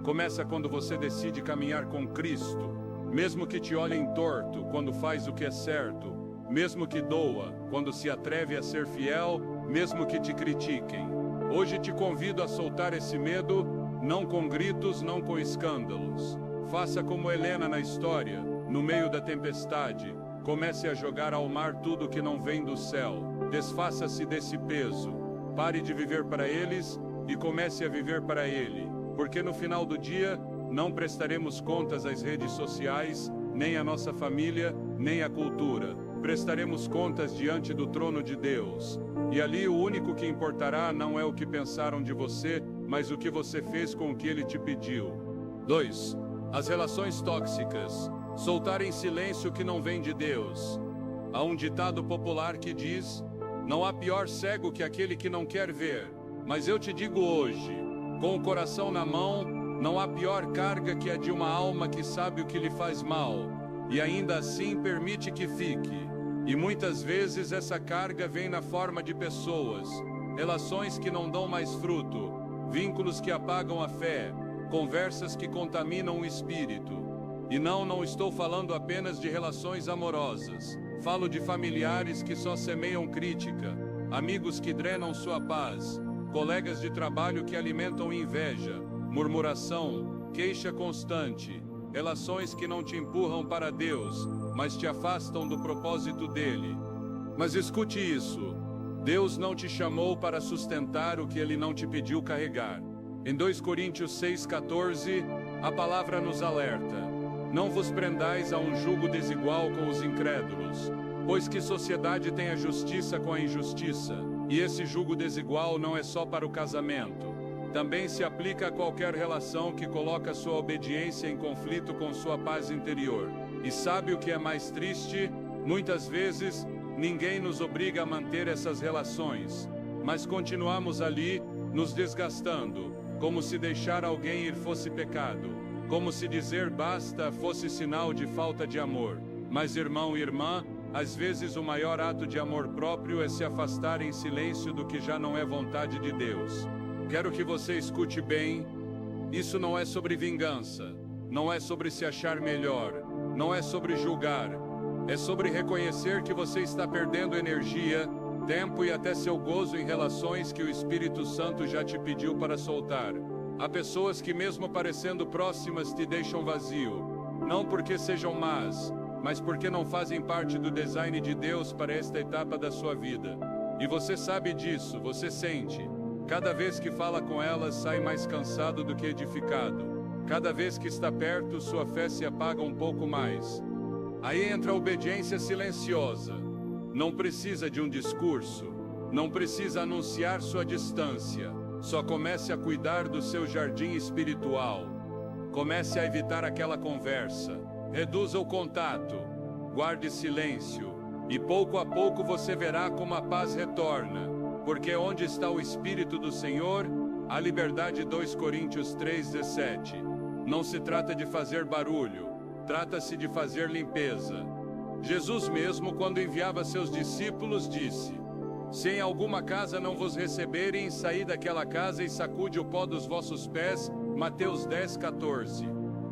Começa quando você decide caminhar com Cristo, mesmo que te olhem torto quando faz o que é certo, mesmo que doa, quando se atreve a ser fiel, mesmo que te critiquem. Hoje te convido a soltar esse medo, não com gritos, não com escândalos. Faça como Helena na história, no meio da tempestade. Comece a jogar ao mar tudo que não vem do céu. Desfaça-se desse peso. Pare de viver para eles e comece a viver para Ele. Porque no final do dia, não prestaremos contas às redes sociais, nem à nossa família, nem à cultura. Prestaremos contas diante do trono de Deus. E ali o único que importará não é o que pensaram de você, mas o que você fez com o que Ele te pediu. 2. As relações tóxicas. Soltar em silêncio o que não vem de Deus. Há um ditado popular que diz: não há pior cego que aquele que não quer ver. Mas eu te digo hoje, com o coração na mão, não há pior carga que a de uma alma que sabe o que lhe faz mal, e ainda assim permite que fique. E muitas vezes essa carga vem na forma de pessoas, relações que não dão mais fruto, vínculos que apagam a fé, conversas que contaminam o espírito. E não estou falando apenas de relações amorosas. Falo de familiares que só semeiam crítica, amigos que drenam sua paz, colegas de trabalho que alimentam inveja, murmuração, queixa constante, relações que não te empurram para Deus, mas te afastam do propósito dele. Mas escute isso: Deus não te chamou para sustentar o que Ele não te pediu carregar. Em 2 Coríntios 6,14, a palavra nos alerta: não vos prendais a um jugo desigual com os incrédulos, pois que sociedade tem a justiça com a injustiça? E esse jugo desigual não é só para o casamento. Também se aplica a qualquer relação que coloca sua obediência em conflito com sua paz interior. E sabe o que é mais triste? Muitas vezes, ninguém nos obriga a manter essas relações, mas continuamos ali, nos desgastando, como se deixar alguém ir fosse pecado, como se dizer basta fosse sinal de falta de amor. Mas irmão e irmã, às vezes o maior ato de amor próprio é se afastar em silêncio do que já não é vontade de Deus. Quero que você escute bem: isso não é sobre vingança, não é sobre se achar melhor, não é sobre julgar, é sobre reconhecer que você está perdendo energia, tempo e até seu gozo em relações que o Espírito Santo já te pediu para soltar. Há pessoas que, mesmo parecendo próximas, te deixam vazio, não porque sejam más, mas porque não fazem parte do design de Deus para esta etapa da sua vida. E você sabe disso, você sente. Cada vez que fala com elas, sai mais cansado do que edificado. Cada vez que está perto, sua fé se apaga um pouco mais. Aí entra a obediência silenciosa. Não precisa de um discurso, não precisa anunciar sua distância. Só comece a cuidar do seu jardim espiritual. Comece a evitar aquela conversa. Reduza o contato, guarde silêncio, e pouco a pouco você verá como a paz retorna, porque onde está o Espírito do Senhor, há liberdade. 2 Coríntios 3,17. Não se trata de fazer barulho, trata-se de fazer limpeza. Jesus mesmo, quando enviava seus discípulos, disse: se em alguma casa não vos receberem, saí daquela casa e sacude o pó dos vossos pés. Mateus 10,14.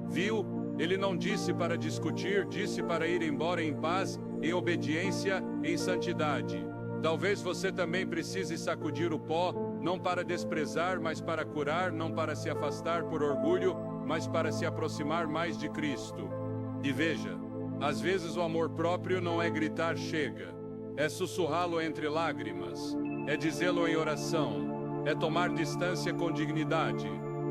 Viu? Ele não disse para discutir, disse para ir embora em paz, em obediência, em santidade. Talvez você também precise sacudir o pó, não para desprezar, mas para curar, não para se afastar por orgulho, mas para se aproximar mais de Cristo. E veja, às vezes o amor próprio não é gritar chega, é sussurrá-lo entre lágrimas, é dizê-lo em oração, é tomar distância com dignidade,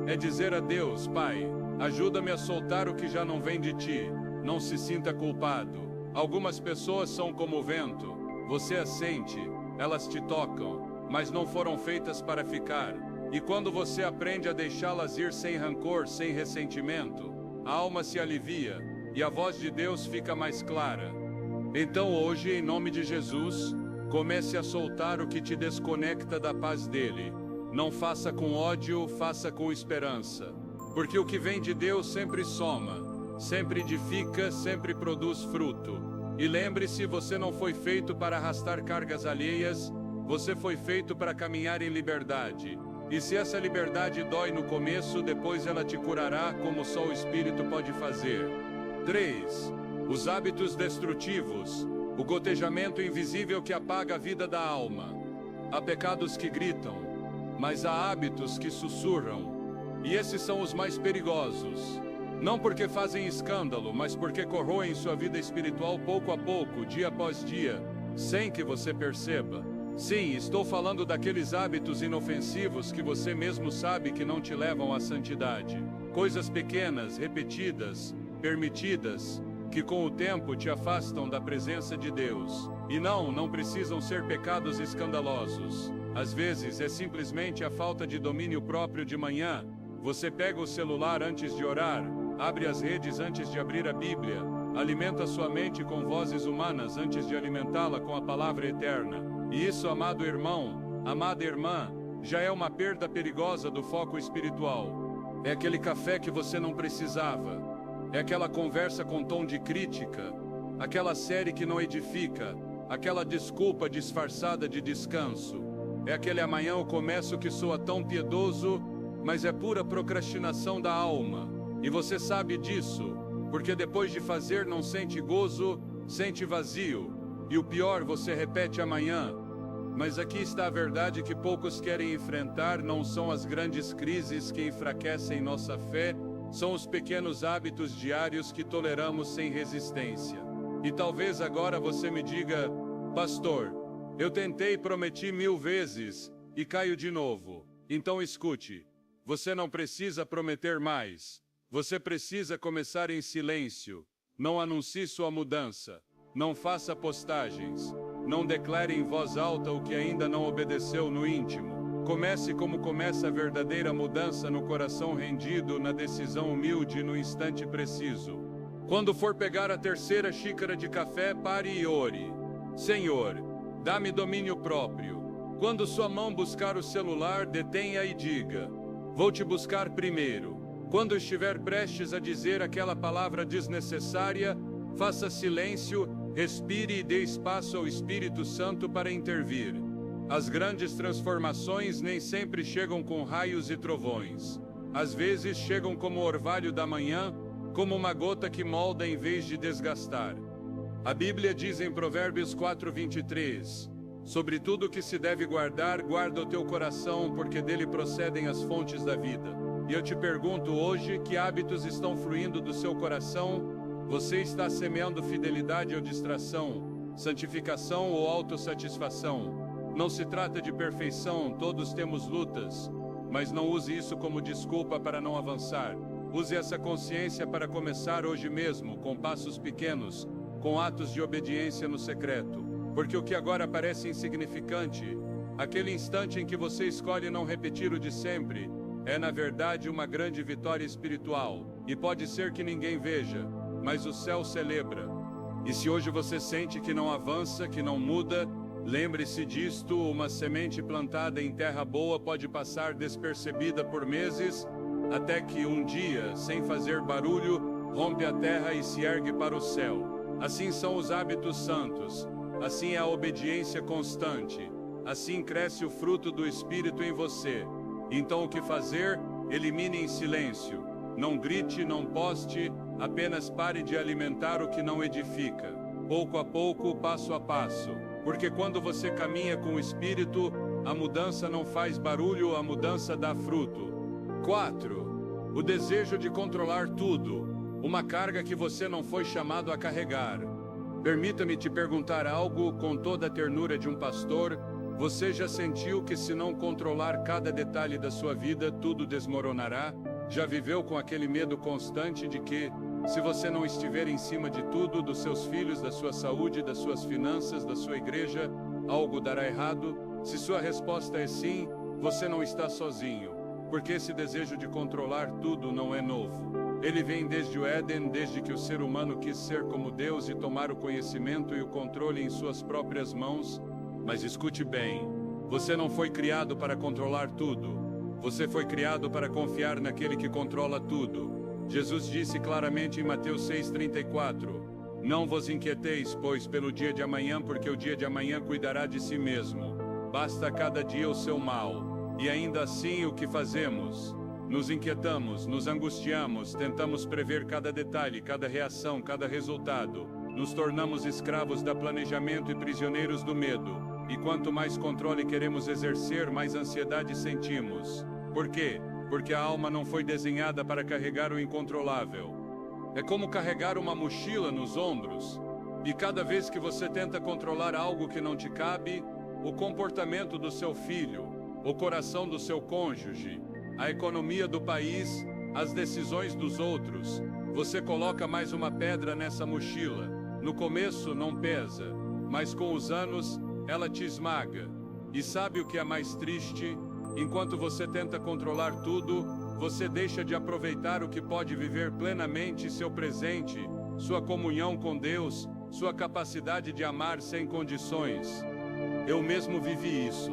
é dizer a Deus: Pai, ajuda-me a soltar o que já não vem de ti. Não se sinta culpado. Algumas pessoas são como o vento. Você as sente, elas te tocam, mas não foram feitas para ficar. E quando você aprende a deixá-las ir sem rancor, sem ressentimento, a alma se alivia e a voz de Deus fica mais clara. Então hoje, em nome de Jesus, comece a soltar o que te desconecta da paz dele. Não faça com ódio, faça com esperança. Porque o que vem de Deus sempre soma, sempre edifica, sempre produz fruto. E lembre-se, você não foi feito para arrastar cargas alheias, você foi feito para caminhar em liberdade. E se essa liberdade dói no começo, depois ela te curará, como só o Espírito pode fazer. 3. Os hábitos destrutivos. o gotejamento invisível que apaga a vida da alma. Há pecados que gritam, mas há hábitos que sussurram. E esses são os mais perigosos. Não porque fazem escândalo, mas porque corroem sua vida espiritual pouco a pouco, dia após dia, sem que você perceba. Sim, estou falando daqueles hábitos inofensivos que você mesmo sabe que não te levam à santidade. Coisas pequenas, repetidas, permitidas, que com o tempo te afastam da presença de Deus. E não precisam ser pecados escandalosos. Às vezes é simplesmente a falta de domínio próprio de manhã. Você pega o celular antes de orar, abre as redes antes de abrir a Bíblia, alimenta sua mente com vozes humanas antes de alimentá-la com a palavra eterna. E isso, amado irmão, amada irmã, já é uma perda perigosa do foco espiritual. É aquele café que você não precisava. É aquela conversa com tom de crítica, aquela série que não edifica, aquela desculpa disfarçada de descanso. É aquele amanhã eu começo que soa tão piedoso, mas é pura procrastinação da alma. E você sabe disso, porque depois de fazer não sente gozo, sente vazio. E o pior, você repete amanhã. Mas aqui está a verdade que poucos querem enfrentar, não são as grandes crises que enfraquecem nossa fé, são os pequenos hábitos diários que toleramos sem resistência. E talvez agora você me diga, pastor, eu tentei e prometi 1000 vezes, e caio de novo. Então escute, você não precisa prometer mais. Você precisa começar em silêncio. Não anuncie sua mudança. Não faça postagens. Não declare em voz alta o que ainda não obedeceu no íntimo. Comece como começa a verdadeira mudança no coração rendido, na decisão humilde no instante preciso. Quando for pegar a 3ª xícara de café, pare e ore. Senhor, dá-me domínio próprio. Quando sua mão buscar o celular, detenha e diga: vou te buscar primeiro. Quando estiver prestes a dizer aquela palavra desnecessária, faça silêncio, respire e dê espaço ao Espírito Santo para intervir. As grandes transformações nem sempre chegam com raios e trovões. Às vezes chegam como o orvalho da manhã, como uma gota que molda em vez de desgastar. A Bíblia diz em Provérbios 4:23, sobre tudo que se deve guardar, guarda o teu coração, porque dele procedem as fontes da vida. E eu te pergunto hoje, que hábitos estão fluindo do seu coração? Você está semeando fidelidade ou distração, santificação ou autossatisfação? Não se trata de perfeição, todos temos lutas, mas não use isso como desculpa para não avançar. Use essa consciência para começar hoje mesmo, com passos pequenos, com atos de obediência no secreto. Porque o que agora parece insignificante, aquele instante em que você escolhe não repetir o de sempre, é na verdade uma grande vitória espiritual. E pode ser que ninguém veja, mas o céu celebra. E se hoje você sente que não avança, que não muda, lembre-se disto: uma semente plantada em terra boa pode passar despercebida por meses, até que um dia, sem fazer barulho, rompe a terra e se ergue para o céu. Assim são os hábitos santos, assim é a obediência constante, assim cresce o fruto do Espírito em você. Então o que fazer? Elimine em silêncio. Não grite, não poste, apenas pare de alimentar o que não edifica. Pouco a pouco, passo a passo. Porque quando você caminha com o Espírito, a mudança não faz barulho, a mudança dá fruto. 4. O desejo de controlar tudo. Uma carga que você não foi chamado a carregar. Permita-me te perguntar algo com toda a ternura de um pastor. Você já sentiu que se não controlar cada detalhe da sua vida, tudo desmoronará? Já viveu com aquele medo constante de que, se você não estiver em cima de tudo, dos seus filhos, da sua saúde, das suas finanças, da sua igreja, algo dará errado? Se sua resposta é sim, você não está sozinho, porque esse desejo de controlar tudo não é novo. Ele vem desde o Éden, desde que o ser humano quis ser como Deus e tomar o conhecimento e o controle em suas próprias mãos. Mas escute bem, você não foi criado para controlar tudo. Você foi criado para confiar naquele que controla tudo. Jesus disse claramente em Mateus 6,34, não vos inquieteis, pois, pelo dia de amanhã, porque o dia de amanhã cuidará de si mesmo. Basta cada dia o seu mal. E ainda assim, o que fazemos? Nos inquietamos, nos angustiamos, tentamos prever cada detalhe, cada reação, cada resultado. nos tornamos escravos do planejamento e prisioneiros do medo. E quanto mais controle queremos exercer, mais ansiedade sentimos. Por quê? Porque a alma não foi desenhada para carregar o incontrolável. É como carregar uma mochila nos ombros. E cada vez que você tenta controlar algo que não te cabe, o comportamento do seu filho, o coração do seu cônjuge, a economia do país, as decisões dos outros, você coloca mais uma pedra nessa mochila. No começo não pesa, mas com os anos ela te esmaga. E sabe o que é mais triste? Enquanto você tenta controlar tudo, você deixa de aproveitar o que pode viver plenamente seu presente, sua comunhão com Deus, sua capacidade de amar sem condições. Eu mesmo vivi isso.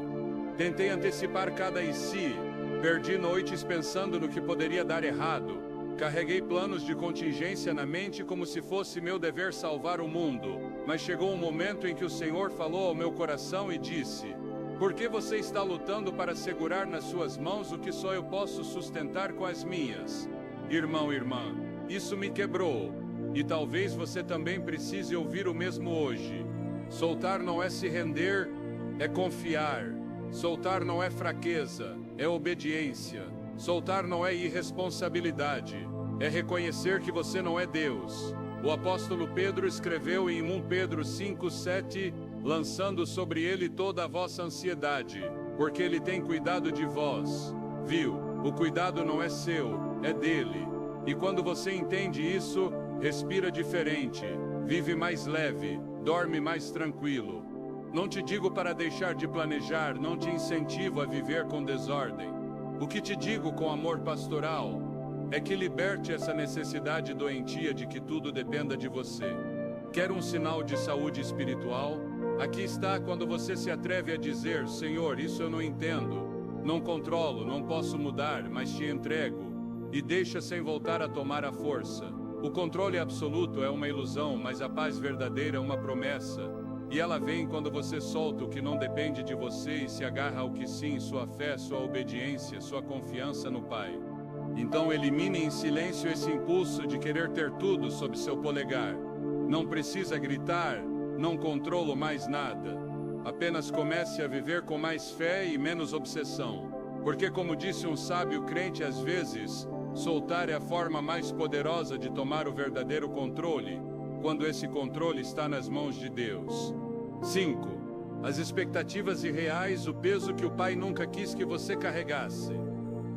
Tentei antecipar cada e se, perdi noites pensando no que poderia dar errado. Carreguei planos de contingência na mente como se fosse meu dever salvar o mundo. Mas chegou um momento em que o Senhor falou ao meu coração e disse: por que você está lutando para segurar nas suas mãos o que só eu posso sustentar com as minhas? Irmão, irmã, isso me quebrou. E talvez você também precise ouvir o mesmo hoje. Soltar não é se render, é confiar. Soltar não é fraqueza, é obediência. Soltar não é irresponsabilidade, é reconhecer que você não é Deus. O apóstolo Pedro escreveu em 1 Pedro 5:7, lançando sobre ele toda a vossa ansiedade, porque ele tem cuidado de vós. Viu? O cuidado não é seu, é dele. E quando você entende isso, respira diferente, vive mais leve, dorme mais tranquilo. Não te digo para deixar de planejar, não te incentivo a viver com desordem. O que te digo com amor pastoral é que liberte essa necessidade doentia de que tudo dependa de você. Quer um sinal de saúde espiritual? Aqui está quando você se atreve a dizer: Senhor, isso eu não entendo, não controlo, não posso mudar, mas te entrego. E deixa sem voltar a tomar a força. O controle absoluto é uma ilusão, mas a paz verdadeira é uma promessa. E ela vem quando você solta o que não depende de você e se agarra ao que sim, sua fé, sua obediência, sua confiança no Pai. Então elimine em silêncio esse impulso de querer ter tudo sob seu polegar. Não precisa gritar, não controlo mais nada. Apenas comece a viver com mais fé e menos obsessão. Porque, como disse um sábio crente, às vezes, soltar é a forma mais poderosa de tomar o verdadeiro controle, quando esse controle está nas mãos de Deus. 5. As expectativas irreais, o peso que o Pai nunca quis que você carregasse.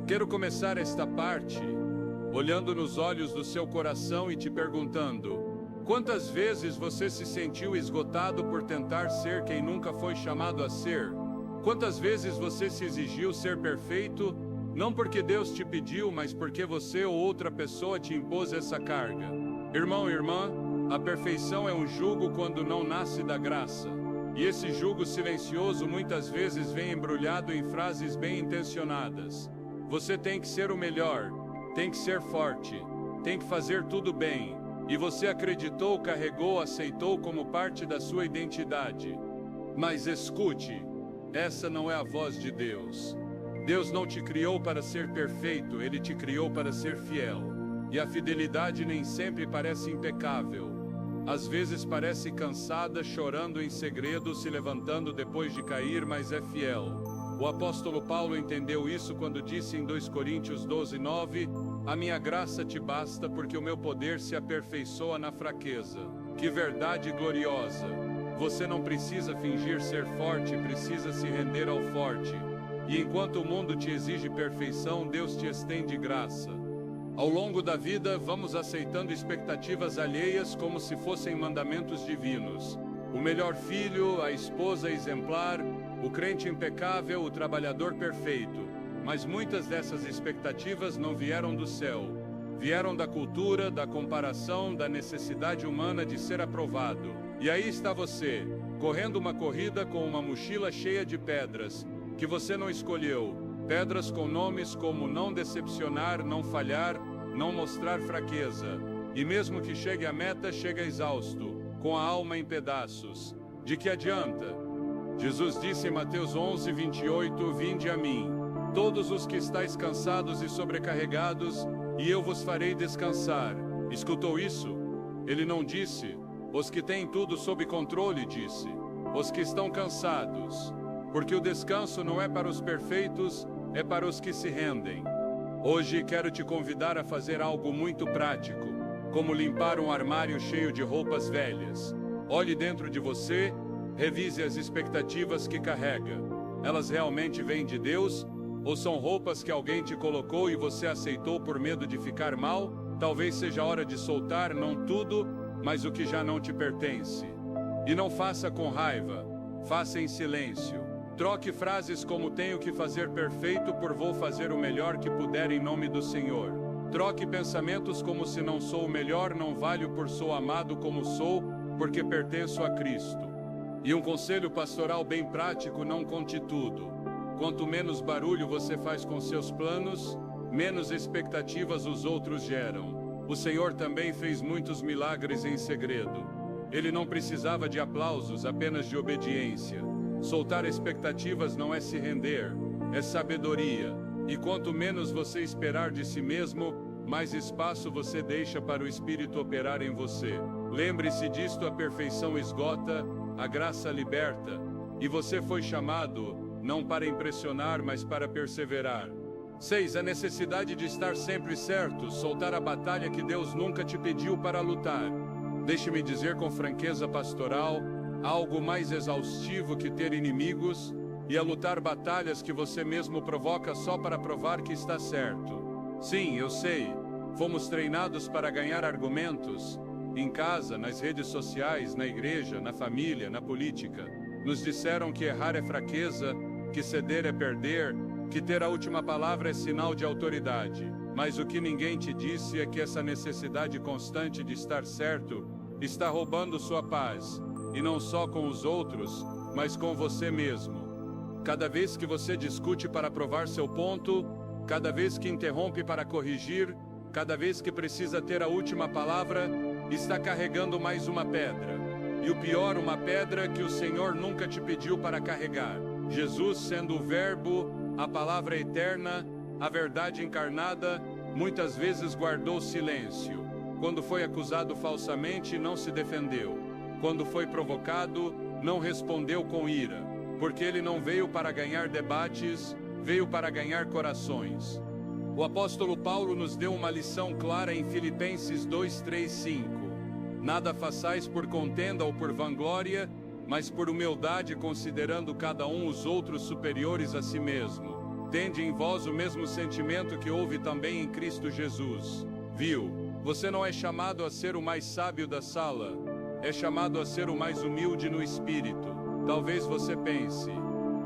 Quero começar esta parte olhando nos olhos do seu coração e te perguntando: quantas vezes você se sentiu esgotado por tentar ser quem nunca foi chamado a ser? Quantas vezes você se exigiu ser perfeito, não porque Deus te pediu, mas porque você ou outra pessoa te impôs essa carga? Irmão e irmã, a perfeição é um jugo quando não nasce da graça. E esse jugo silencioso muitas vezes vem embrulhado em frases bem intencionadas. Você tem que ser o melhor, tem que ser forte, tem que fazer tudo bem. E você acreditou, carregou, aceitou como parte da sua identidade. Mas escute, essa não é a voz de Deus. Deus não te criou para ser perfeito, Ele te criou para ser fiel. E a fidelidade nem sempre parece impecável. Às vezes parece cansada, chorando em segredo, se levantando depois de cair, mas é fiel. O apóstolo Paulo entendeu isso quando disse em 2 Coríntios 12:9, a minha graça te basta porque o meu poder se aperfeiçoa na fraqueza. Que verdade gloriosa! Você não precisa fingir ser forte, precisa se render ao forte. E enquanto o mundo te exige perfeição, Deus te estende graça. Ao longo da vida, vamos aceitando expectativas alheias como se fossem mandamentos divinos. O melhor filho, a esposa exemplar, o crente impecável, o trabalhador perfeito. Mas muitas dessas expectativas não vieram do céu. Vieram da cultura, da comparação, da necessidade humana de ser aprovado. E aí está você, correndo uma corrida com uma mochila cheia de pedras, que você não escolheu. Pedras com nomes como não decepcionar, não falhar, não mostrar fraqueza. E mesmo que chegue à meta, chega exausto, com a alma em pedaços. De que adianta? Jesus disse em Mateus 11:28, vinde a mim, todos os que estáis cansados e sobrecarregados, e eu vos farei descansar. Escutou isso? Ele não disse, Os que têm tudo sob controle, disse. Os que estão cansados. Porque o descanso não é para os perfeitos, é para os que se rendem. Hoje quero te convidar a fazer algo muito prático, como limpar um armário cheio de roupas velhas. Olhe dentro de você, revise as expectativas que carrega. Elas realmente vêm de Deus? Ou são roupas que alguém te colocou e você aceitou por medo de ficar mal? Talvez seja a hora de soltar não tudo, mas o que já não te pertence. E não faça com raiva, faça em silêncio. Troque frases como tenho que fazer perfeito por vou fazer o melhor que puder em nome do Senhor. Troque pensamentos como se não sou o melhor, não valho por sou amado como sou, porque pertenço a Cristo. E um conselho pastoral bem prático: não conte tudo. Quanto menos barulho você faz com seus planos, menos expectativas os outros geram. O Senhor também fez muitos milagres em segredo. Ele não precisava de aplausos, apenas de obediência. Soltar expectativas não é se render, é sabedoria. E quanto menos você esperar de si mesmo, mais espaço você deixa para o Espírito operar em você. Lembre-se disto: a perfeição esgota, a graça liberta. E você foi chamado não para impressionar, mas para perseverar. 6. A necessidade de estar sempre certo, soltar a batalha que Deus nunca te pediu para lutar. Deixe-me dizer com franqueza pastoral, há algo mais exaustivo que ter inimigos e a lutar batalhas que você mesmo provoca só para provar que está certo. Sim, eu sei, fomos treinados para ganhar argumentos, em casa, nas redes sociais, na igreja, na família, na política. Nos disseram que errar é fraqueza, que ceder é perder, que ter a última palavra é sinal de autoridade. Mas o que ninguém te disse é que essa necessidade constante de estar certo está roubando sua paz, e não só com os outros, mas com você mesmo. Cada vez que você discute para provar seu ponto, cada vez que interrompe para corrigir, cada vez que precisa ter a última palavra, está carregando mais uma pedra. E o pior, uma pedra que o Senhor nunca te pediu para carregar. Jesus, sendo o Verbo, a palavra eterna, a verdade encarnada, muitas vezes guardou silêncio. Quando foi acusado falsamente, não se defendeu. Quando foi provocado, não respondeu com ira. Porque ele não veio para ganhar debates, veio para ganhar corações. O apóstolo Paulo nos deu uma lição clara em Filipenses 2, 3, 5. Nada façais por contenda ou por vanglória, mas por humildade, considerando cada um os outros superiores a si mesmo. Tende em vós o mesmo sentimento que houve também em Cristo Jesus. Viu? Você não é chamado a ser o mais sábio da sala, é chamado a ser o mais humilde no espírito. Talvez você pense,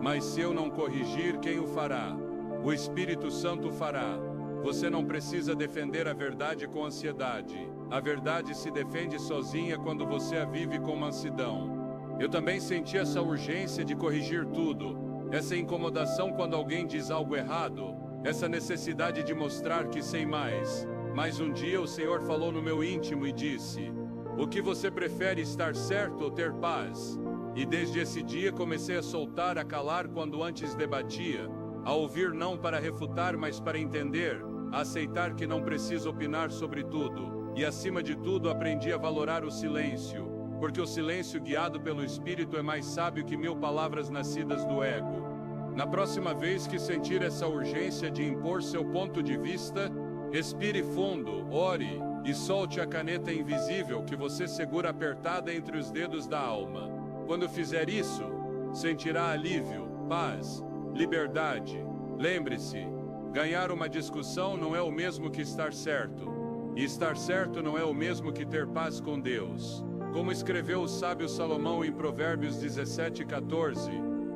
mas se eu não corrigir, quem o fará? O Espírito Santo fará. Você não precisa defender a verdade com ansiedade. A verdade se defende sozinha quando você a vive com mansidão. Eu também senti essa urgência de corrigir tudo, essa incomodação quando alguém diz algo errado, essa necessidade de mostrar que sei mais. Mas um dia o Senhor falou no meu íntimo e disse: o que você prefere, estar certo ou ter paz? E desde esse dia comecei a soltar, a calar quando antes debatia, a ouvir não para refutar, mas para entender, a aceitar que não preciso opinar sobre tudo. E acima de tudo aprendi a valorar o silêncio, porque o silêncio guiado pelo Espírito é mais sábio que 1000 palavras nascidas do ego. Na próxima vez que sentir essa urgência de impor seu ponto de vista, respire fundo, ore e solte a caneta invisível que você segura apertada entre os dedos da alma. Quando fizer isso, sentirá alívio, paz, liberdade. Lembre-se, ganhar uma discussão não é o mesmo que estar certo. E estar certo não é o mesmo que ter paz com Deus. Como escreveu o sábio Salomão em Provérbios 17:14,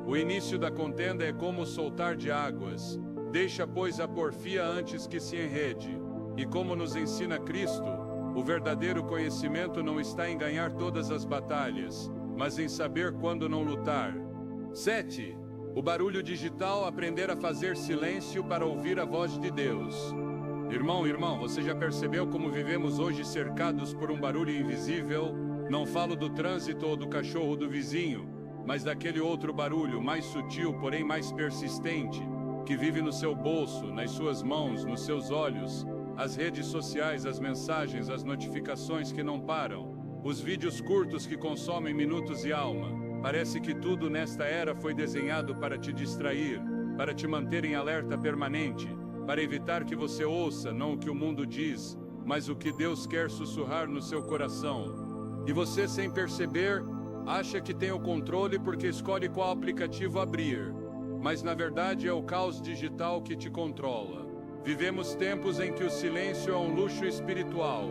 o início da contenda é como o soltar de águas. Deixa, pois, a porfia antes que se enrede. E como nos ensina Cristo, o verdadeiro conhecimento não está em ganhar todas as batalhas, mas em saber quando não lutar. 7. O barulho digital, aprender a fazer silêncio para ouvir a voz de Deus. Irmão, você já percebeu como vivemos hoje cercados por um barulho invisível? Não falo do trânsito ou do cachorro do vizinho, mas daquele outro barulho, mais sutil, porém mais persistente, que vive no seu bolso, nas suas mãos, nos seus olhos, as redes sociais, as mensagens, as notificações que não param. Os vídeos curtos que consomem minutos e alma. Parece que tudo nesta era foi desenhado para te distrair, para te manter em alerta permanente, para evitar que você ouça não o que o mundo diz, mas o que Deus quer sussurrar no seu coração. E você, sem perceber, acha que tem o controle porque escolhe qual aplicativo abrir. Mas na verdade é o caos digital que te controla. Vivemos tempos em que o silêncio é um luxo espiritual.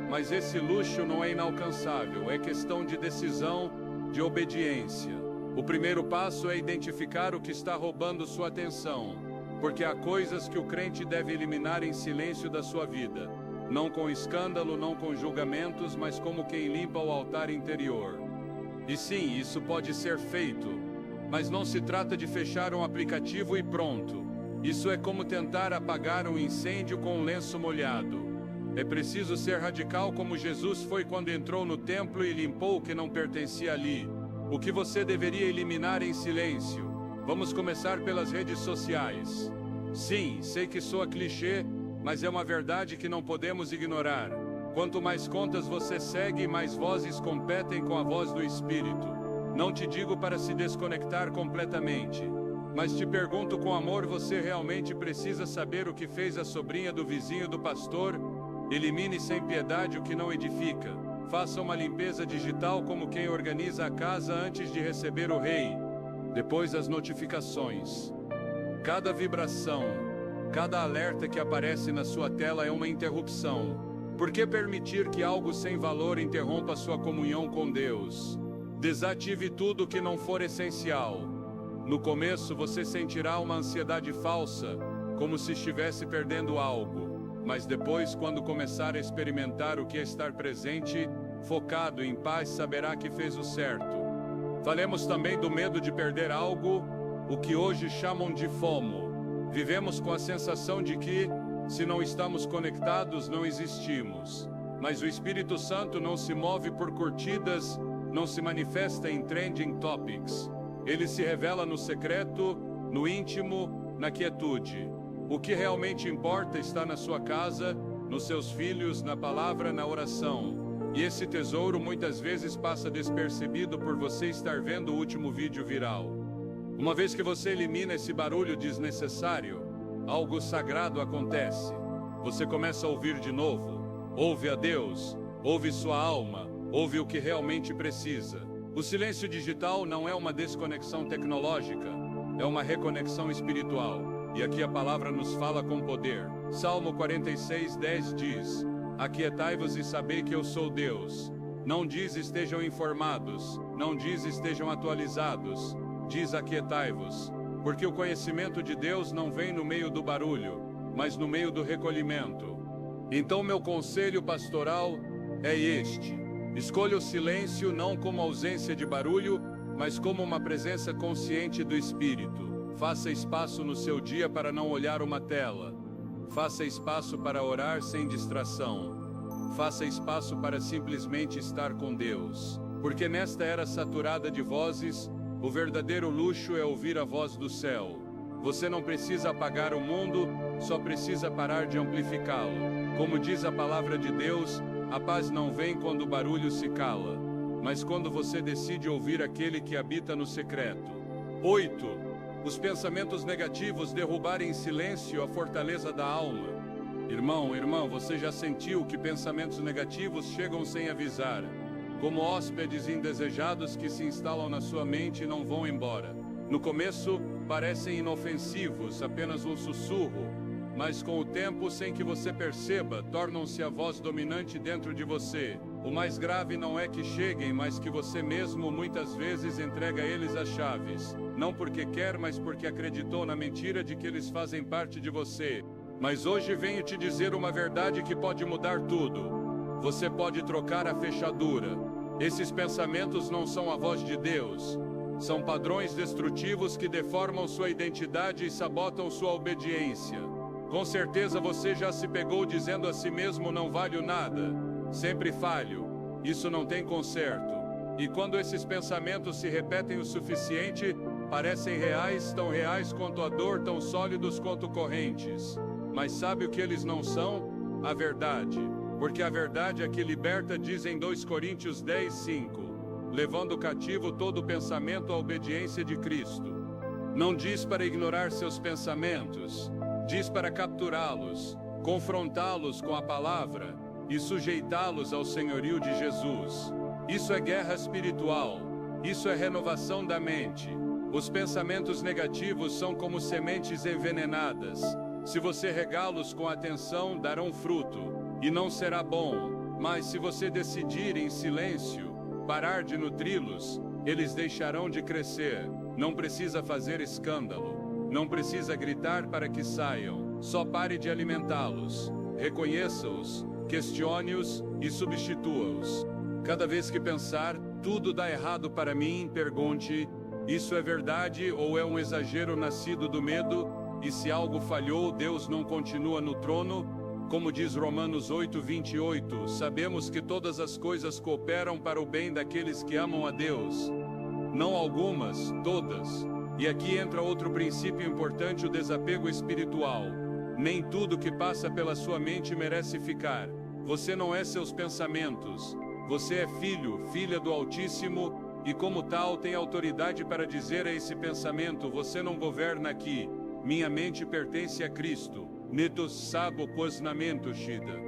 Mas esse luxo não é inalcançável, é questão de decisão, de obediência. O primeiro passo é identificar o que está roubando sua atenção, porque há coisas que o crente deve eliminar em silêncio da sua vida, não com escândalo, não com julgamentos, mas como quem limpa o altar interior. E sim, isso pode ser feito, mas não se trata de fechar um aplicativo e pronto. Isso é como tentar apagar um incêndio com um lenço molhado. É preciso ser radical como Jesus foi quando entrou no templo e limpou o que não pertencia ali. O que você deveria eliminar em silêncio? Vamos começar pelas redes sociais. Sim, sei que soa clichê, mas é uma verdade que não podemos ignorar. Quanto mais contas você segue, mais vozes competem com a voz do Espírito. Não te digo para se desconectar completamente, mas te pergunto com amor: você realmente precisa saber o que fez a sobrinha do vizinho do pastor? Elimine sem piedade o que não edifica. Faça uma limpeza digital como quem organiza a casa antes de receber o rei. Depois as notificações. Cada vibração, cada alerta que aparece na sua tela é uma interrupção. Por que permitir que algo sem valor interrompa sua comunhão com Deus? Desative tudo que não for essencial. No começo você sentirá uma ansiedade falsa, como se estivesse perdendo algo. Mas depois, quando começar a experimentar o que é estar presente, focado em paz, saberá que fez o certo. Falemos também do medo de perder algo, o que hoje chamam de FOMO. Vivemos com a sensação de que, se não estamos conectados, não existimos. Mas o Espírito Santo não se move por curtidas, não se manifesta em trending topics. Ele se revela no secreto, no íntimo, na quietude. O que realmente importa está na sua casa, nos seus filhos, na palavra, na oração. E esse tesouro muitas vezes passa despercebido por você estar vendo o último vídeo viral. Uma vez que você elimina esse barulho desnecessário, algo sagrado acontece. Você começa a ouvir de novo. Ouve a Deus, ouve sua alma, ouve o que realmente precisa. O silêncio digital não é uma desconexão tecnológica, é uma reconexão espiritual. E aqui a palavra nos fala com poder. Salmo 46:10 diz: aquietai-vos e sabei que eu sou Deus. Não diz estejam informados, não diz estejam atualizados, diz aquietai-vos. Porque o conhecimento de Deus não vem no meio do barulho, mas no meio do recolhimento. Então meu conselho pastoral é este: escolha o silêncio não como ausência de barulho, mas como uma presença consciente do Espírito. Faça espaço no seu dia para não olhar uma tela. Faça espaço para orar sem distração. Faça espaço para simplesmente estar com Deus. Porque nesta era saturada de vozes, o verdadeiro luxo é ouvir a voz do céu. Você não precisa apagar o mundo, só precisa parar de amplificá-lo. Como diz a palavra de Deus, a paz não vem quando o barulho se cala, mas quando você decide ouvir aquele que habita no secreto. 8. Os pensamentos negativos derrubarem em silêncio a fortaleza da alma. Irmão, irmã, você já sentiu que pensamentos negativos chegam sem avisar, como hóspedes indesejados que se instalam na sua mente e não vão embora? No começo, parecem inofensivos, apenas um sussurro, mas com o tempo, sem que você perceba, tornam-se a voz dominante dentro de você. O mais grave não é que cheguem, mas que você mesmo muitas vezes entrega a eles as chaves. Não porque quer, mas porque acreditou na mentira de que eles fazem parte de você. Mas hoje venho te dizer uma verdade que pode mudar tudo. Você pode trocar a fechadura. Esses pensamentos não são a voz de Deus. São padrões destrutivos que deformam sua identidade e sabotam sua obediência. Com certeza você já se pegou dizendo a si mesmo: não valho nada, sempre falho, isso não tem conserto. E quando esses pensamentos se repetem o suficiente, parecem reais, tão reais quanto a dor, tão sólidos quanto correntes. Mas sabe o que eles não são? A verdade. Porque a verdade é que liberta, diz em 2 Coríntios 10:5, levando cativo todo pensamento à obediência de Cristo. Não diz para ignorar seus pensamentos, diz para capturá-los, confrontá-los com a palavra e sujeitá-los ao senhorio de Jesus. Isso é guerra espiritual, isso é renovação da mente. Os pensamentos negativos são como sementes envenenadas. Se você regá-los com atenção, darão fruto, e não será bom. Mas se você decidir em silêncio parar de nutri-los, eles deixarão de crescer. Não precisa fazer escândalo, não precisa gritar para que saiam. Só pare de alimentá-los, reconheça-os, questione-os e substitua-os. Cada vez que pensar, tudo dá errado para mim, pergunte: isso é verdade ou é um exagero nascido do medo? E se algo falhou, Deus não continua no trono? Como diz Romanos 8:28, sabemos que todas as coisas cooperam para o bem daqueles que amam a Deus. Não algumas, todas. E aqui entra outro princípio importante, o desapego espiritual. Nem tudo que passa pela sua mente merece ficar. Você não é seus pensamentos. Você é filho, filha do Altíssimo, e como tal tem autoridade para dizer a esse pensamento: você não governa aqui. Minha mente pertence a Cristo. Netos sabo posnamento shida.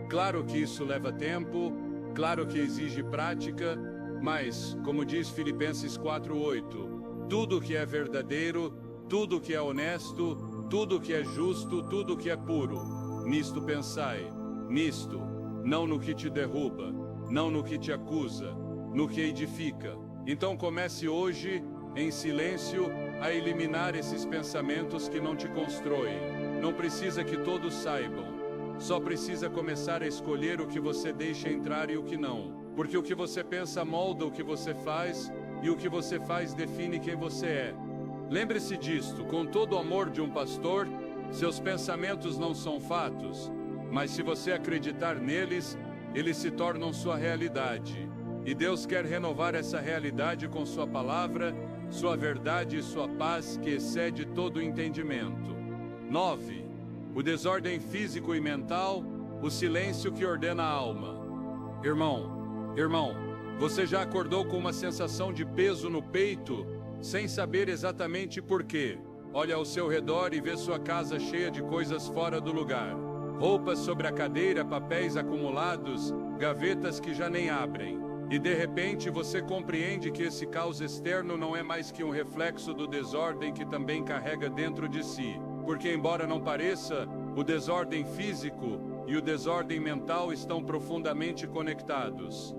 Claro que isso leva tempo, claro que exige prática, mas, como diz Filipenses 4:8, tudo que é verdadeiro, tudo que é honesto, tudo que é justo, tudo que é puro, nisto pensai, nisto, não no que te derruba, não no que te acusa, no que edifica. Então comece hoje, em silêncio, a eliminar esses pensamentos que não te constroem. Não precisa que todos saibam, só precisa começar a escolher o que você deixa entrar e o que não. Porque o que você pensa molda o que você faz, e o que você faz define quem você é. Lembre-se disto, com todo o amor de um pastor, seus pensamentos não são fatos, mas se você acreditar neles, eles se tornam sua realidade. E Deus quer renovar essa realidade com sua palavra, sua verdade e sua paz que excede todo o entendimento. 9. O desordem físico e mental, o silêncio que ordena a alma. Irmão, você já acordou com uma sensação de peso no peito, sem saber exatamente por quê? Olha ao seu redor e vê sua casa cheia de coisas fora do lugar. Roupas sobre a cadeira, papéis acumulados, gavetas que já nem abrem. E de repente você compreende que esse caos externo não é mais que um reflexo do desordem que também carrega dentro de si. Porque, embora não pareça, o desordem físico e o desordem mental estão profundamente conectados.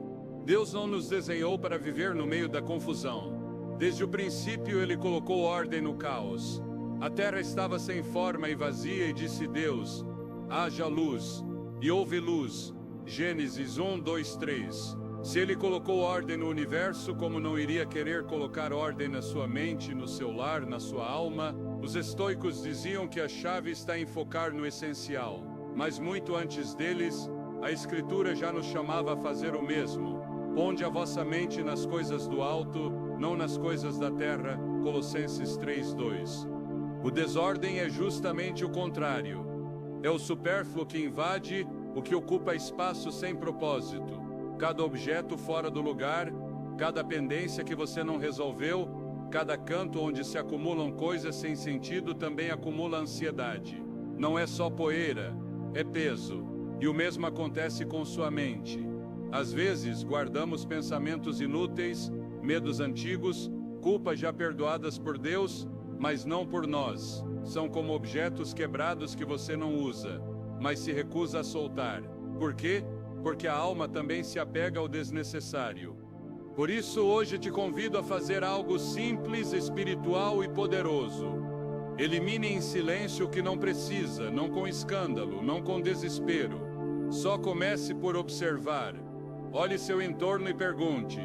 Deus não nos desenhou para viver no meio da confusão. Desde o princípio Ele colocou ordem no caos. A terra estava sem forma e vazia e disse Deus: haja luz. E houve luz. Gênesis 1, 2, 3. Se Ele colocou ordem no universo, como não iria querer colocar ordem na sua mente, no seu lar, na sua alma? Os estoicos diziam que a chave está em focar no essencial. Mas muito antes deles, a Escritura já nos chamava a fazer o mesmo. Ponde a vossa mente nas coisas do alto, não nas coisas da terra. Colossenses 3:2. O desordem é justamente o contrário. É o supérfluo que invade, o que ocupa espaço sem propósito. Cada objeto fora do lugar, cada pendência que você não resolveu, cada canto onde se acumulam coisas sem sentido também acumula ansiedade. Não é só poeira, é peso. E o mesmo acontece com sua mente. Às vezes, guardamos pensamentos inúteis, medos antigos, culpas já perdoadas por Deus, mas não por nós. São como objetos quebrados que você não usa, mas se recusa a soltar. Por quê? Porque a alma também se apega ao desnecessário. Por isso, hoje te convido a fazer algo simples, espiritual e poderoso. Elimine em silêncio o que não precisa, não com escândalo, não com desespero. Só comece por observar. Olhe seu entorno e pergunte: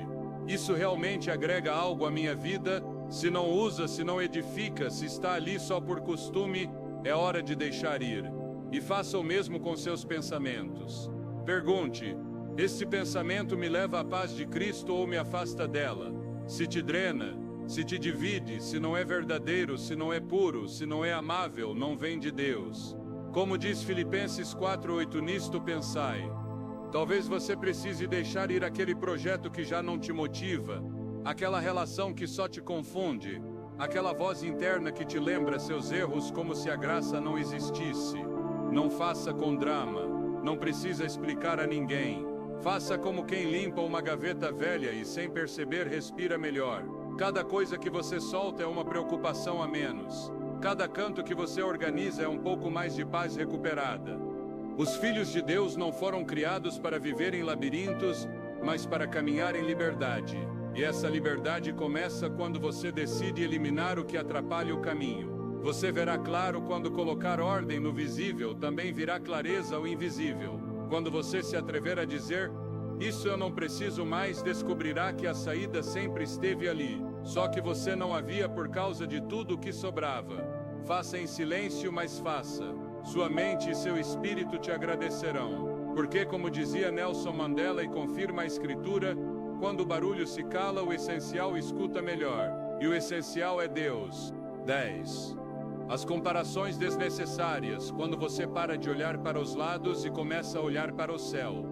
isso realmente agrega algo à minha vida? Se não usa, se não edifica, se está ali só por costume, é hora de deixar ir. E faça o mesmo com seus pensamentos. Pergunte: este pensamento me leva à paz de Cristo ou me afasta dela? Se te drena, se te divide, se não é verdadeiro, se não é puro, se não é amável, não vem de Deus. Como diz Filipenses 4:8, nisto pensai. Talvez você precise deixar ir aquele projeto que já não te motiva, aquela relação que só te confunde, aquela voz interna que te lembra seus erros como se a graça não existisse. Não faça com drama, não precisa explicar a ninguém. Faça como quem limpa uma gaveta velha e sem perceber respira melhor. Cada coisa que você solta é uma preocupação a menos. Cada canto que você organiza é um pouco mais de paz recuperada. Os filhos de Deus não foram criados para viver em labirintos, mas para caminhar em liberdade. E essa liberdade começa quando você decide eliminar o que atrapalha o caminho. Você verá claro quando colocar ordem no visível, também virá clareza ao invisível. Quando você se atrever a dizer, isso eu não preciso mais, descobrirá que a saída sempre esteve ali, só que você não a via por causa de tudo o que sobrava. Faça em silêncio, mas faça. Sua mente e seu espírito te agradecerão. Porque, como dizia Nelson Mandela e confirma a escritura, quando o barulho se cala, o essencial escuta melhor. E o essencial é Deus. 10. As comparações desnecessárias, quando você para de olhar para os lados e começa a olhar para o céu.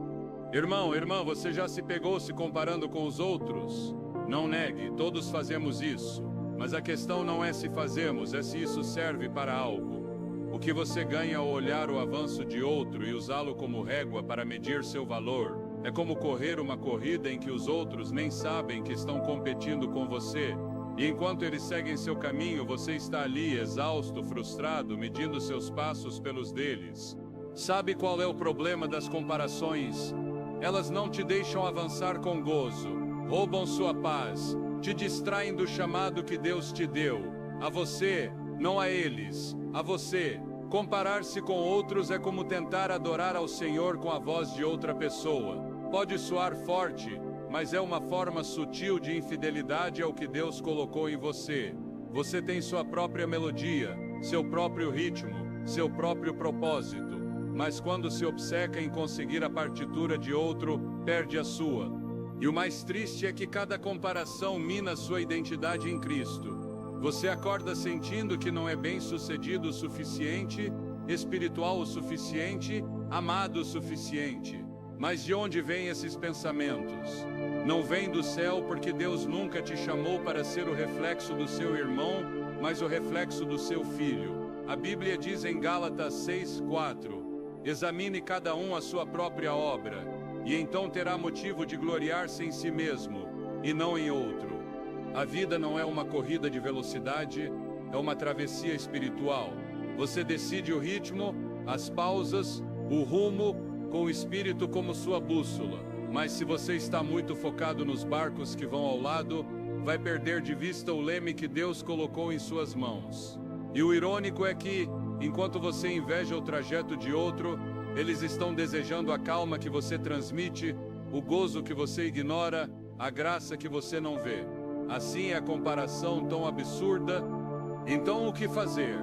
Irmão, irmã, você já se pegou se comparando com os outros? Não negue, todos fazemos isso. Mas a questão não é se fazemos, é se isso serve para algo. O que você ganha ao olhar o avanço de outro e usá-lo como régua para medir seu valor, é como correr uma corrida em que os outros nem sabem que estão competindo com você. E enquanto eles seguem seu caminho, você está ali, exausto, frustrado, medindo seus passos pelos deles. Sabe qual é o problema das comparações? Elas não te deixam avançar com gozo, roubam sua paz, te distraem do chamado que Deus te deu. A você, não a eles, a você. Comparar-se com outros é como tentar adorar ao Senhor com a voz de outra pessoa. Pode soar forte, mas é uma forma sutil de infidelidade ao que Deus colocou em você. Você tem sua própria melodia, seu próprio ritmo, seu próprio propósito. Mas quando se obceca em conseguir a partitura de outro, perde a sua. E o mais triste é que cada comparação mina sua identidade em Cristo. Você acorda sentindo que não é bem-sucedido o suficiente, espiritual o suficiente, amado o suficiente. Mas de onde vêm esses pensamentos? Não vem do céu, porque Deus nunca te chamou para ser o reflexo do seu irmão, mas o reflexo do seu filho. A Bíblia diz em Gálatas 6:4, examine cada um a sua própria obra, e então terá motivo de gloriar-se em si mesmo, e não em outro. A vida não é uma corrida de velocidade, é uma travessia espiritual. Você decide o ritmo, as pausas, o rumo, com o espírito como sua bússola. Mas se você está muito focado nos barcos que vão ao lado, vai perder de vista o leme que Deus colocou em suas mãos. E o irônico é que, enquanto você inveja o trajeto de outro, eles estão desejando a calma que você transmite, o gozo que você ignora, a graça que você não vê. Assim é a comparação tão absurda. Então o que fazer?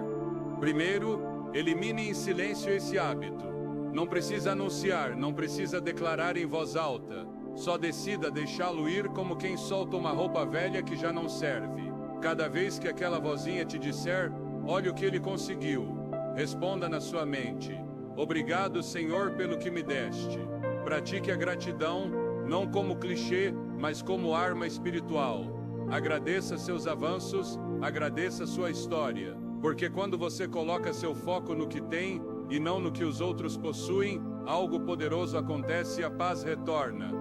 Primeiro, elimine em silêncio esse hábito. Não precisa anunciar, não precisa declarar em voz alta. Só decida deixá-lo ir como quem solta uma roupa velha que já não serve. Cada vez que aquela vozinha te disser, olhe o que ele conseguiu. Responda na sua mente, obrigado, Senhor, pelo que me deste. Pratique a gratidão, não como clichê, mas como arma espiritual. Agradeça seus avanços, agradeça sua história. Porque quando você coloca seu foco no que tem, e não no que os outros possuem, algo poderoso acontece e a paz retorna.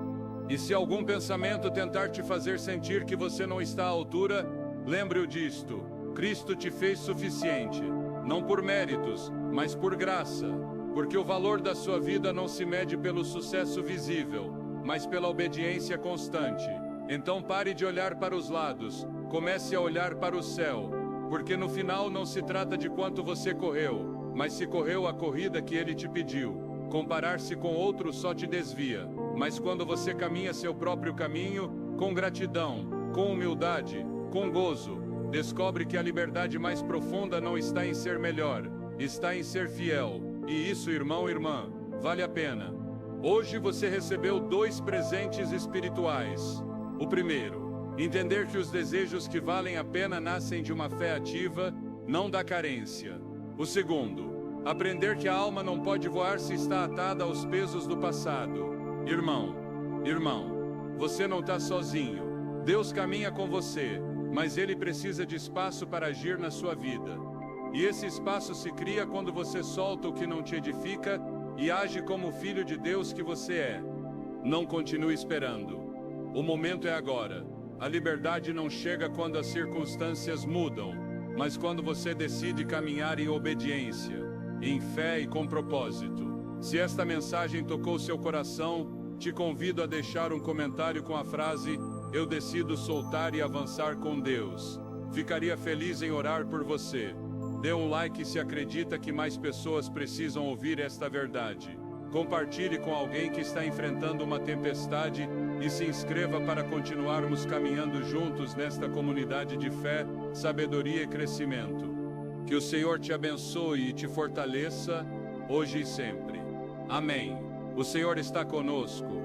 E se algum pensamento tentar te fazer sentir que você não está à altura, lembre-o disto: Cristo te fez suficiente, não por méritos, mas por graça. Porque o valor da sua vida não se mede pelo sucesso visível, mas pela obediência constante. Então pare de olhar para os lados, comece a olhar para o céu. Porque no final não se trata de quanto você correu, mas se correu a corrida que ele te pediu. Comparar-se com outro só te desvia. Mas quando você caminha seu próprio caminho, com gratidão, com humildade, com gozo, descobre que a liberdade mais profunda não está em ser melhor, está em ser fiel. E isso, irmão e irmã, vale a pena. Hoje você recebeu 2 presentes espirituais. O primeiro, entender que os desejos que valem a pena nascem de uma fé ativa, não da carência. O segundo, aprender que a alma não pode voar se está atada aos pesos do passado. Irmão, você não está sozinho. Deus caminha com você, mas Ele precisa de espaço para agir na sua vida. E esse espaço se cria quando você solta o que não te edifica e age como o filho de Deus que você é. Não continue esperando. O momento é agora. A liberdade não chega quando as circunstâncias mudam, mas quando você decide caminhar em obediência, em fé e com propósito. Se esta mensagem tocou seu coração, te convido a deixar um comentário com a frase: "Eu decido soltar e avançar com Deus". Ficaria feliz em orar por você. Dê um like se acredita que mais pessoas precisam ouvir esta verdade. Compartilhe com alguém que está enfrentando uma tempestade e se inscreva para continuarmos caminhando juntos nesta comunidade de fé, sabedoria e crescimento. Que o Senhor te abençoe e te fortaleça, hoje e sempre. Amém. O Senhor está conosco.